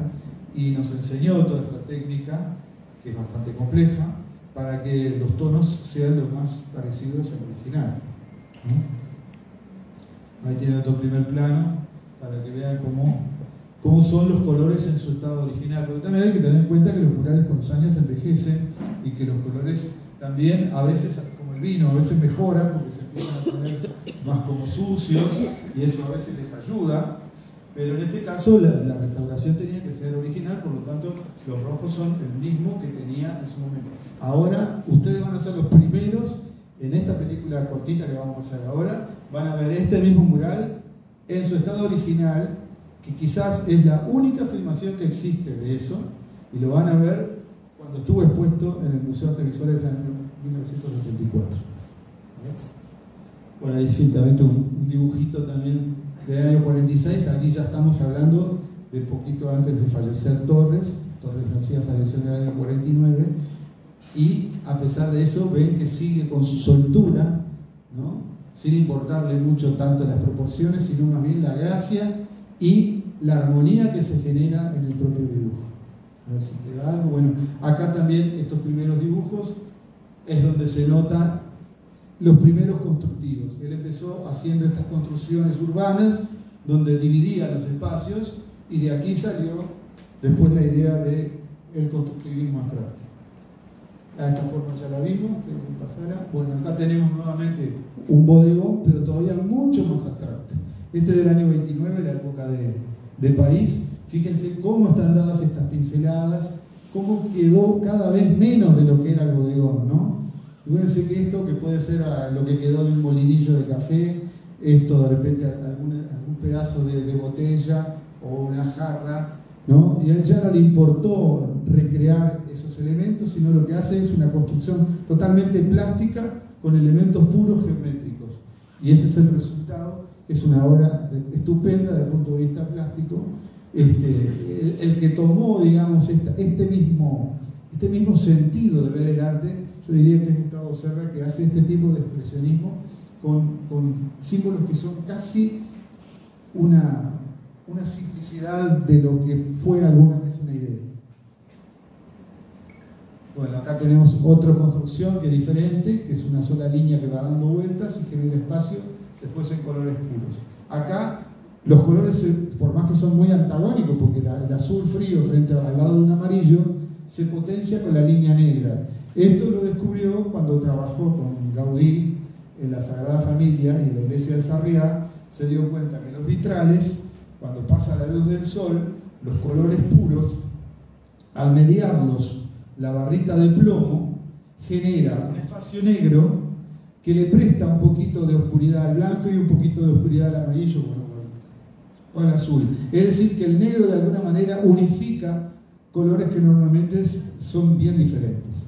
y nos enseñó toda esta técnica, que es bastante compleja, para que los tonos sean los más parecidos al original. Ahí tiene otro primer plano, para que vean cómo son los colores en su estado original. Pero también hay que tener en cuenta que los murales con los años envejecen, y que los colores también a veces, como el vino, a veces mejoran porque se empiezan a poner más como sucios, y eso a veces les ayuda. Pero en este caso la restauración tenía que ser original, por lo tanto los rojos son el mismo que tenía en su momento. Ahora ustedes van a ser los primeros en esta película cortita que vamos a hacer ahora, van a ver este mismo mural en su estado original, que quizás es la única filmación que existe de eso, y lo van a ver cuando estuvo expuesto en el Museo de Artes Visuales en el año 1974. Bueno, ahí simplemente un dibujito también del año 46. Aquí ya estamos hablando de poquito antes de fallecer Torres. Torres García falleció en el año 49, y a pesar de eso ven que sigue con su soltura, ¿no? Sin importarle mucho tanto las proporciones, sino más bien la gracia y la armonía que se genera en el propio dibujo. A ver si queda algo. Bueno, acá también estos primeros dibujos es donde se nota los primeros constructivos. Él empezó haciendo estas construcciones urbanas donde dividía los espacios, y de aquí salió después la idea del constructivismo abstracto. A esta forma ya la vimos, que pasara. Bueno, acá tenemos nuevamente un bodegón, pero todavía mucho más abstracto. Este es del año 29, la época de París. Fíjense cómo están dadas estas pinceladas, cómo quedó cada vez menos de lo que era el bodegón, ¿no? Fíjense que esto, que puede ser lo que quedó de un molinillo de café, esto de repente algún pedazo de botella o una jarra, ¿no? Y a él ya no le importó recrear esos elementos, sino lo que hace es una construcción totalmente plástica con elementos puros geométricos. Y ese es el resultado, que es una obra estupenda desde el punto de vista plástico. El que tomó, digamos, este mismo sentido de ver el arte, yo diría que es Gustavo Serra, que hace este tipo de expresionismo con símbolos que son casi una simplicidad de lo que fue alguna vez una idea. Bueno, acá tenemos otra construcción que es diferente, que es una sola línea que va dando vueltas y genera espacio, después en colores puros. Acá los colores, por más que son muy antagónicos, porque el azul frío frente al lado de un amarillo, se potencia con la línea negra. Esto lo descubrió cuando trabajó con Gaudí en la Sagrada Familia y en la iglesia de Sarriá. Se dio cuenta que los vitrales, cuando pasa la luz del sol, los colores puros, al mediarlos la barrita de plomo, genera un espacio negro que le presta un poquito de oscuridad al blanco y un poquito de oscuridad al amarillo o al azul. Es decir, que el negro de alguna manera unifica colores que normalmente son bien diferentes.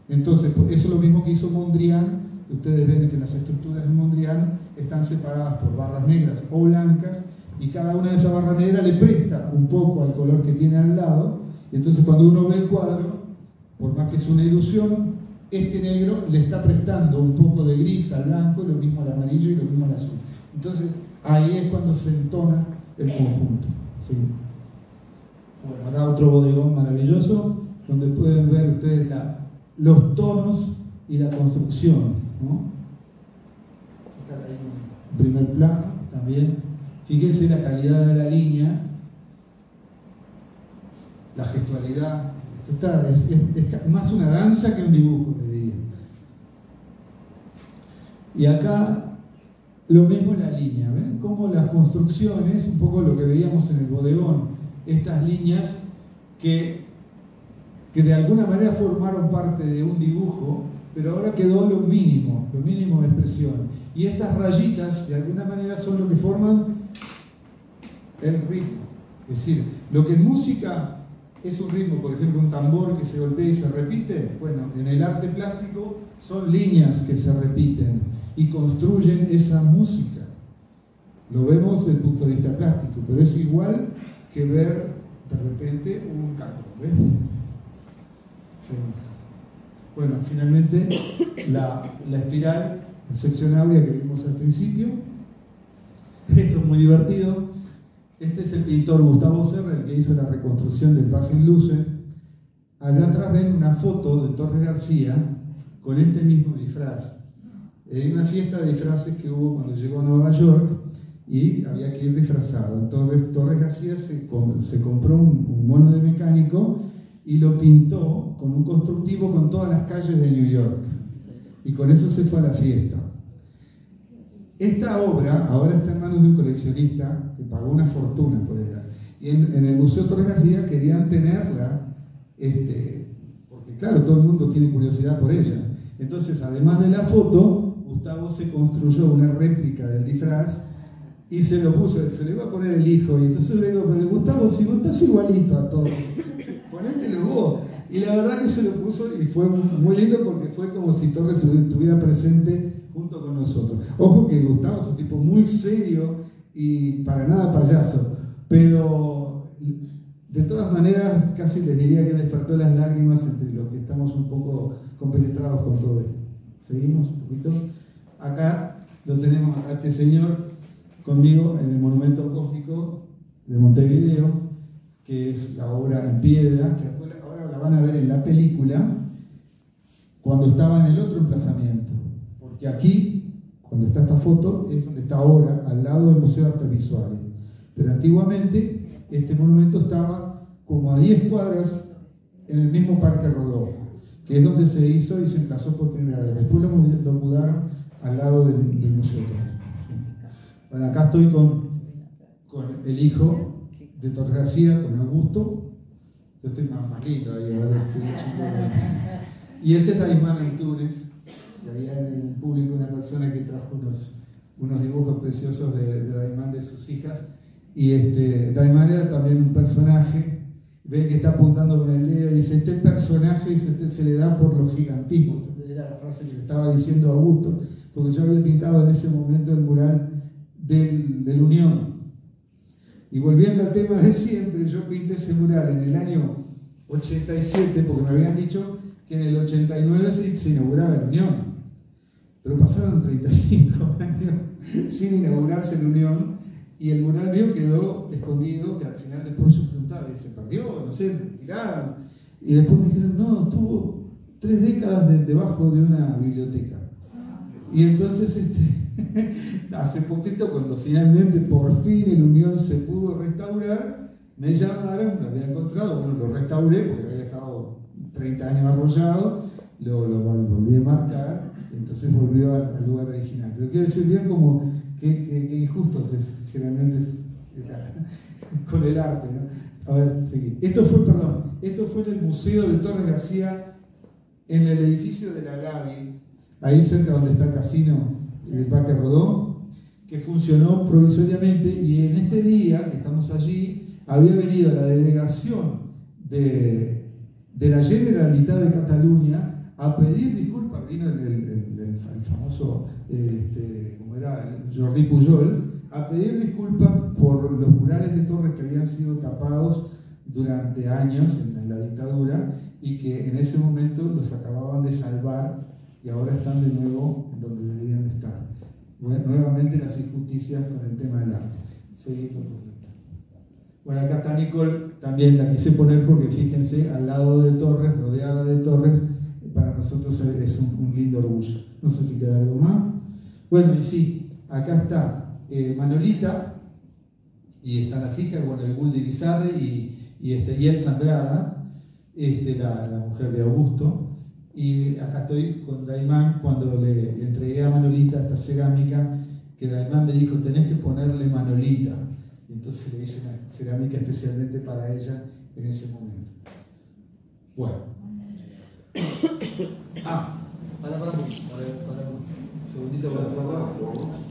Entonces, eso es lo mismo que hizo Mondrian. Ustedes ven que las estructuras de Mondrian están separadas por barras negras o blancas, y cada una de esas barras negras le presta un poco al color que tiene al lado. Y entonces cuando uno ve el cuadro, por más que es una ilusión, este negro le está prestando un poco de gris al blanco, y lo mismo al amarillo y lo mismo al azul. Entonces ahí es cuando se entona el conjunto. ¿Sí? Bueno, acá otro bodegón maravilloso, donde pueden ver ustedes los tonos y la construcción, ¿no? Acá hay un primer plano también. Fíjense la calidad de la línea, la gestualidad. Es más una danza que un dibujo, te diría. Y acá lo mismo en la línea, ¿ven? Como las construcciones, un poco lo que veíamos en el bodegón, estas líneas que de alguna manera formaron parte de un dibujo, pero ahora quedó lo mínimo de expresión. Y estas rayitas, de alguna manera, son lo que forman el ritmo. Es decir, lo que en música es un ritmo, por ejemplo, un tambor que se golpea y se repite, bueno, en el arte plástico son líneas que se repiten y construyen esa música. Lo vemos desde el punto de vista plástico, pero es igual que ver de repente un canto, ¿ves? Bueno, finalmente la espiral seccionable que vimos al principio. Esto es muy divertido. Este es el pintor Gustavo Serra, el que hizo la reconstrucción del Passing-Lucen. Allá atrás ven una foto de Torres García con este mismo disfraz. En una fiesta de disfraces que hubo cuando llegó a Nueva York y había que ir disfrazado. Entonces Torres García se compró un mono de mecánico y lo pintó con un constructivo con todas las calles de New York. Y con eso se fue a la fiesta. Esta obra ahora está en manos de un coleccionista que pagó una fortuna por ella. Y en el Museo Torres García querían tenerla, porque claro, todo el mundo tiene curiosidad por ella. Entonces, además de la foto, Gustavo se construyó una réplica del disfraz y se lo puso, se le iba a poner el hijo. Y entonces le digo, pero Gustavo, si vos estás igualito a todos, ponételo vos. Y la verdad que se lo puso y fue muy lindo porque fue como si Torres estuviera presente junto con nosotros. Ojo que Gustavo es un tipo muy serio y para nada payaso, pero de todas maneras casi les diría que despertó las lágrimas entre los que estamos un poco compenetrados con todo esto. Seguimos un poquito. Acá lo tenemos a este señor conmigo en el Monumento Cósmico de Montevideo, que es la obra en piedra, que ahora la van a ver en la película, cuando estaba en el otro emplazamiento. Porque aquí, cuando está esta foto, es donde está ahora, al lado del Museo de Artes Visuales. Pero antiguamente, este monumento estaba como a 10 cuadras en el mismo Parque Rodó, que es donde se hizo y se emplazó por primera vez. Después lo mudaron al lado del Museo. Bueno, acá estoy con el hijo de Torres García, con Augusto. Yo estoy más lindo ahí, ¿verdad? Y este es Daimán Antúnez, que había en el público una persona que trajo unos dibujos preciosos de Daimán, de sus hijas. Y Daimán era también un personaje. Ven que está apuntando con el dedo y dice, este personaje se le da por los gigantismos. Era la frase que le estaba diciendo a Augusto, porque yo había pintado en ese momento el mural del Unión. Y volviendo al tema de siempre, yo pinté ese mural en el año 87, porque me habían dicho que en el 89 se inauguraba el Unión. pero pasaron 35 años sin inaugurarse la Unión y el mural mío quedó escondido, que al final después yo preguntaba, ¿se perdió? No sé, ¿me tiraron? Y después me dijeron, no, estuvo 3 décadas debajo de una biblioteca. Y entonces, hace poquito, cuando finalmente, por fin, la Unión se pudo restaurar, me llamaron, lo había encontrado, bueno, lo restauré porque había estado 30 años arrollado, lo volví a marcar, entonces volvió al lugar original. Pero quiero decir bien como que injustos generalmente con el arte, ¿no? A ver, seguí. Esto fue en el Museo de Torres García, en el edificio de la Gavi, ahí cerca donde está el casino del Parque Rodó, que funcionó provisoriamente, y en este día que estamos allí, había venido la delegación de la Generalitat de Cataluña a pedir disculpas. Vino el famoso como era Jordi Pujol, a pedir disculpas por los murales de Torres que habían sido tapados durante años en la dictadura y que en ese momento los acababan de salvar y ahora están de nuevo donde deberían de estar. Bueno, nuevamente las injusticias con el tema del arte. Seguimos. Bueno, acá está Nicole, también la quise poner porque fíjense, al lado de Torres, rodeada de Torres, para nosotros es un lindo orgullo. No sé si queda algo más. Bueno, y sí, acá está Manolita, y están las hijas, bueno, el Bull de Irizarry y Elsa Andrada, la mujer de Augusto. Y acá estoy con Daimán cuando le entregué a Manolita esta cerámica, que Daimán me dijo, tenés que ponerle Manolita. Y entonces le hice una cerámica especialmente para ella en ese momento. Bueno. Para un segundito para cerrar.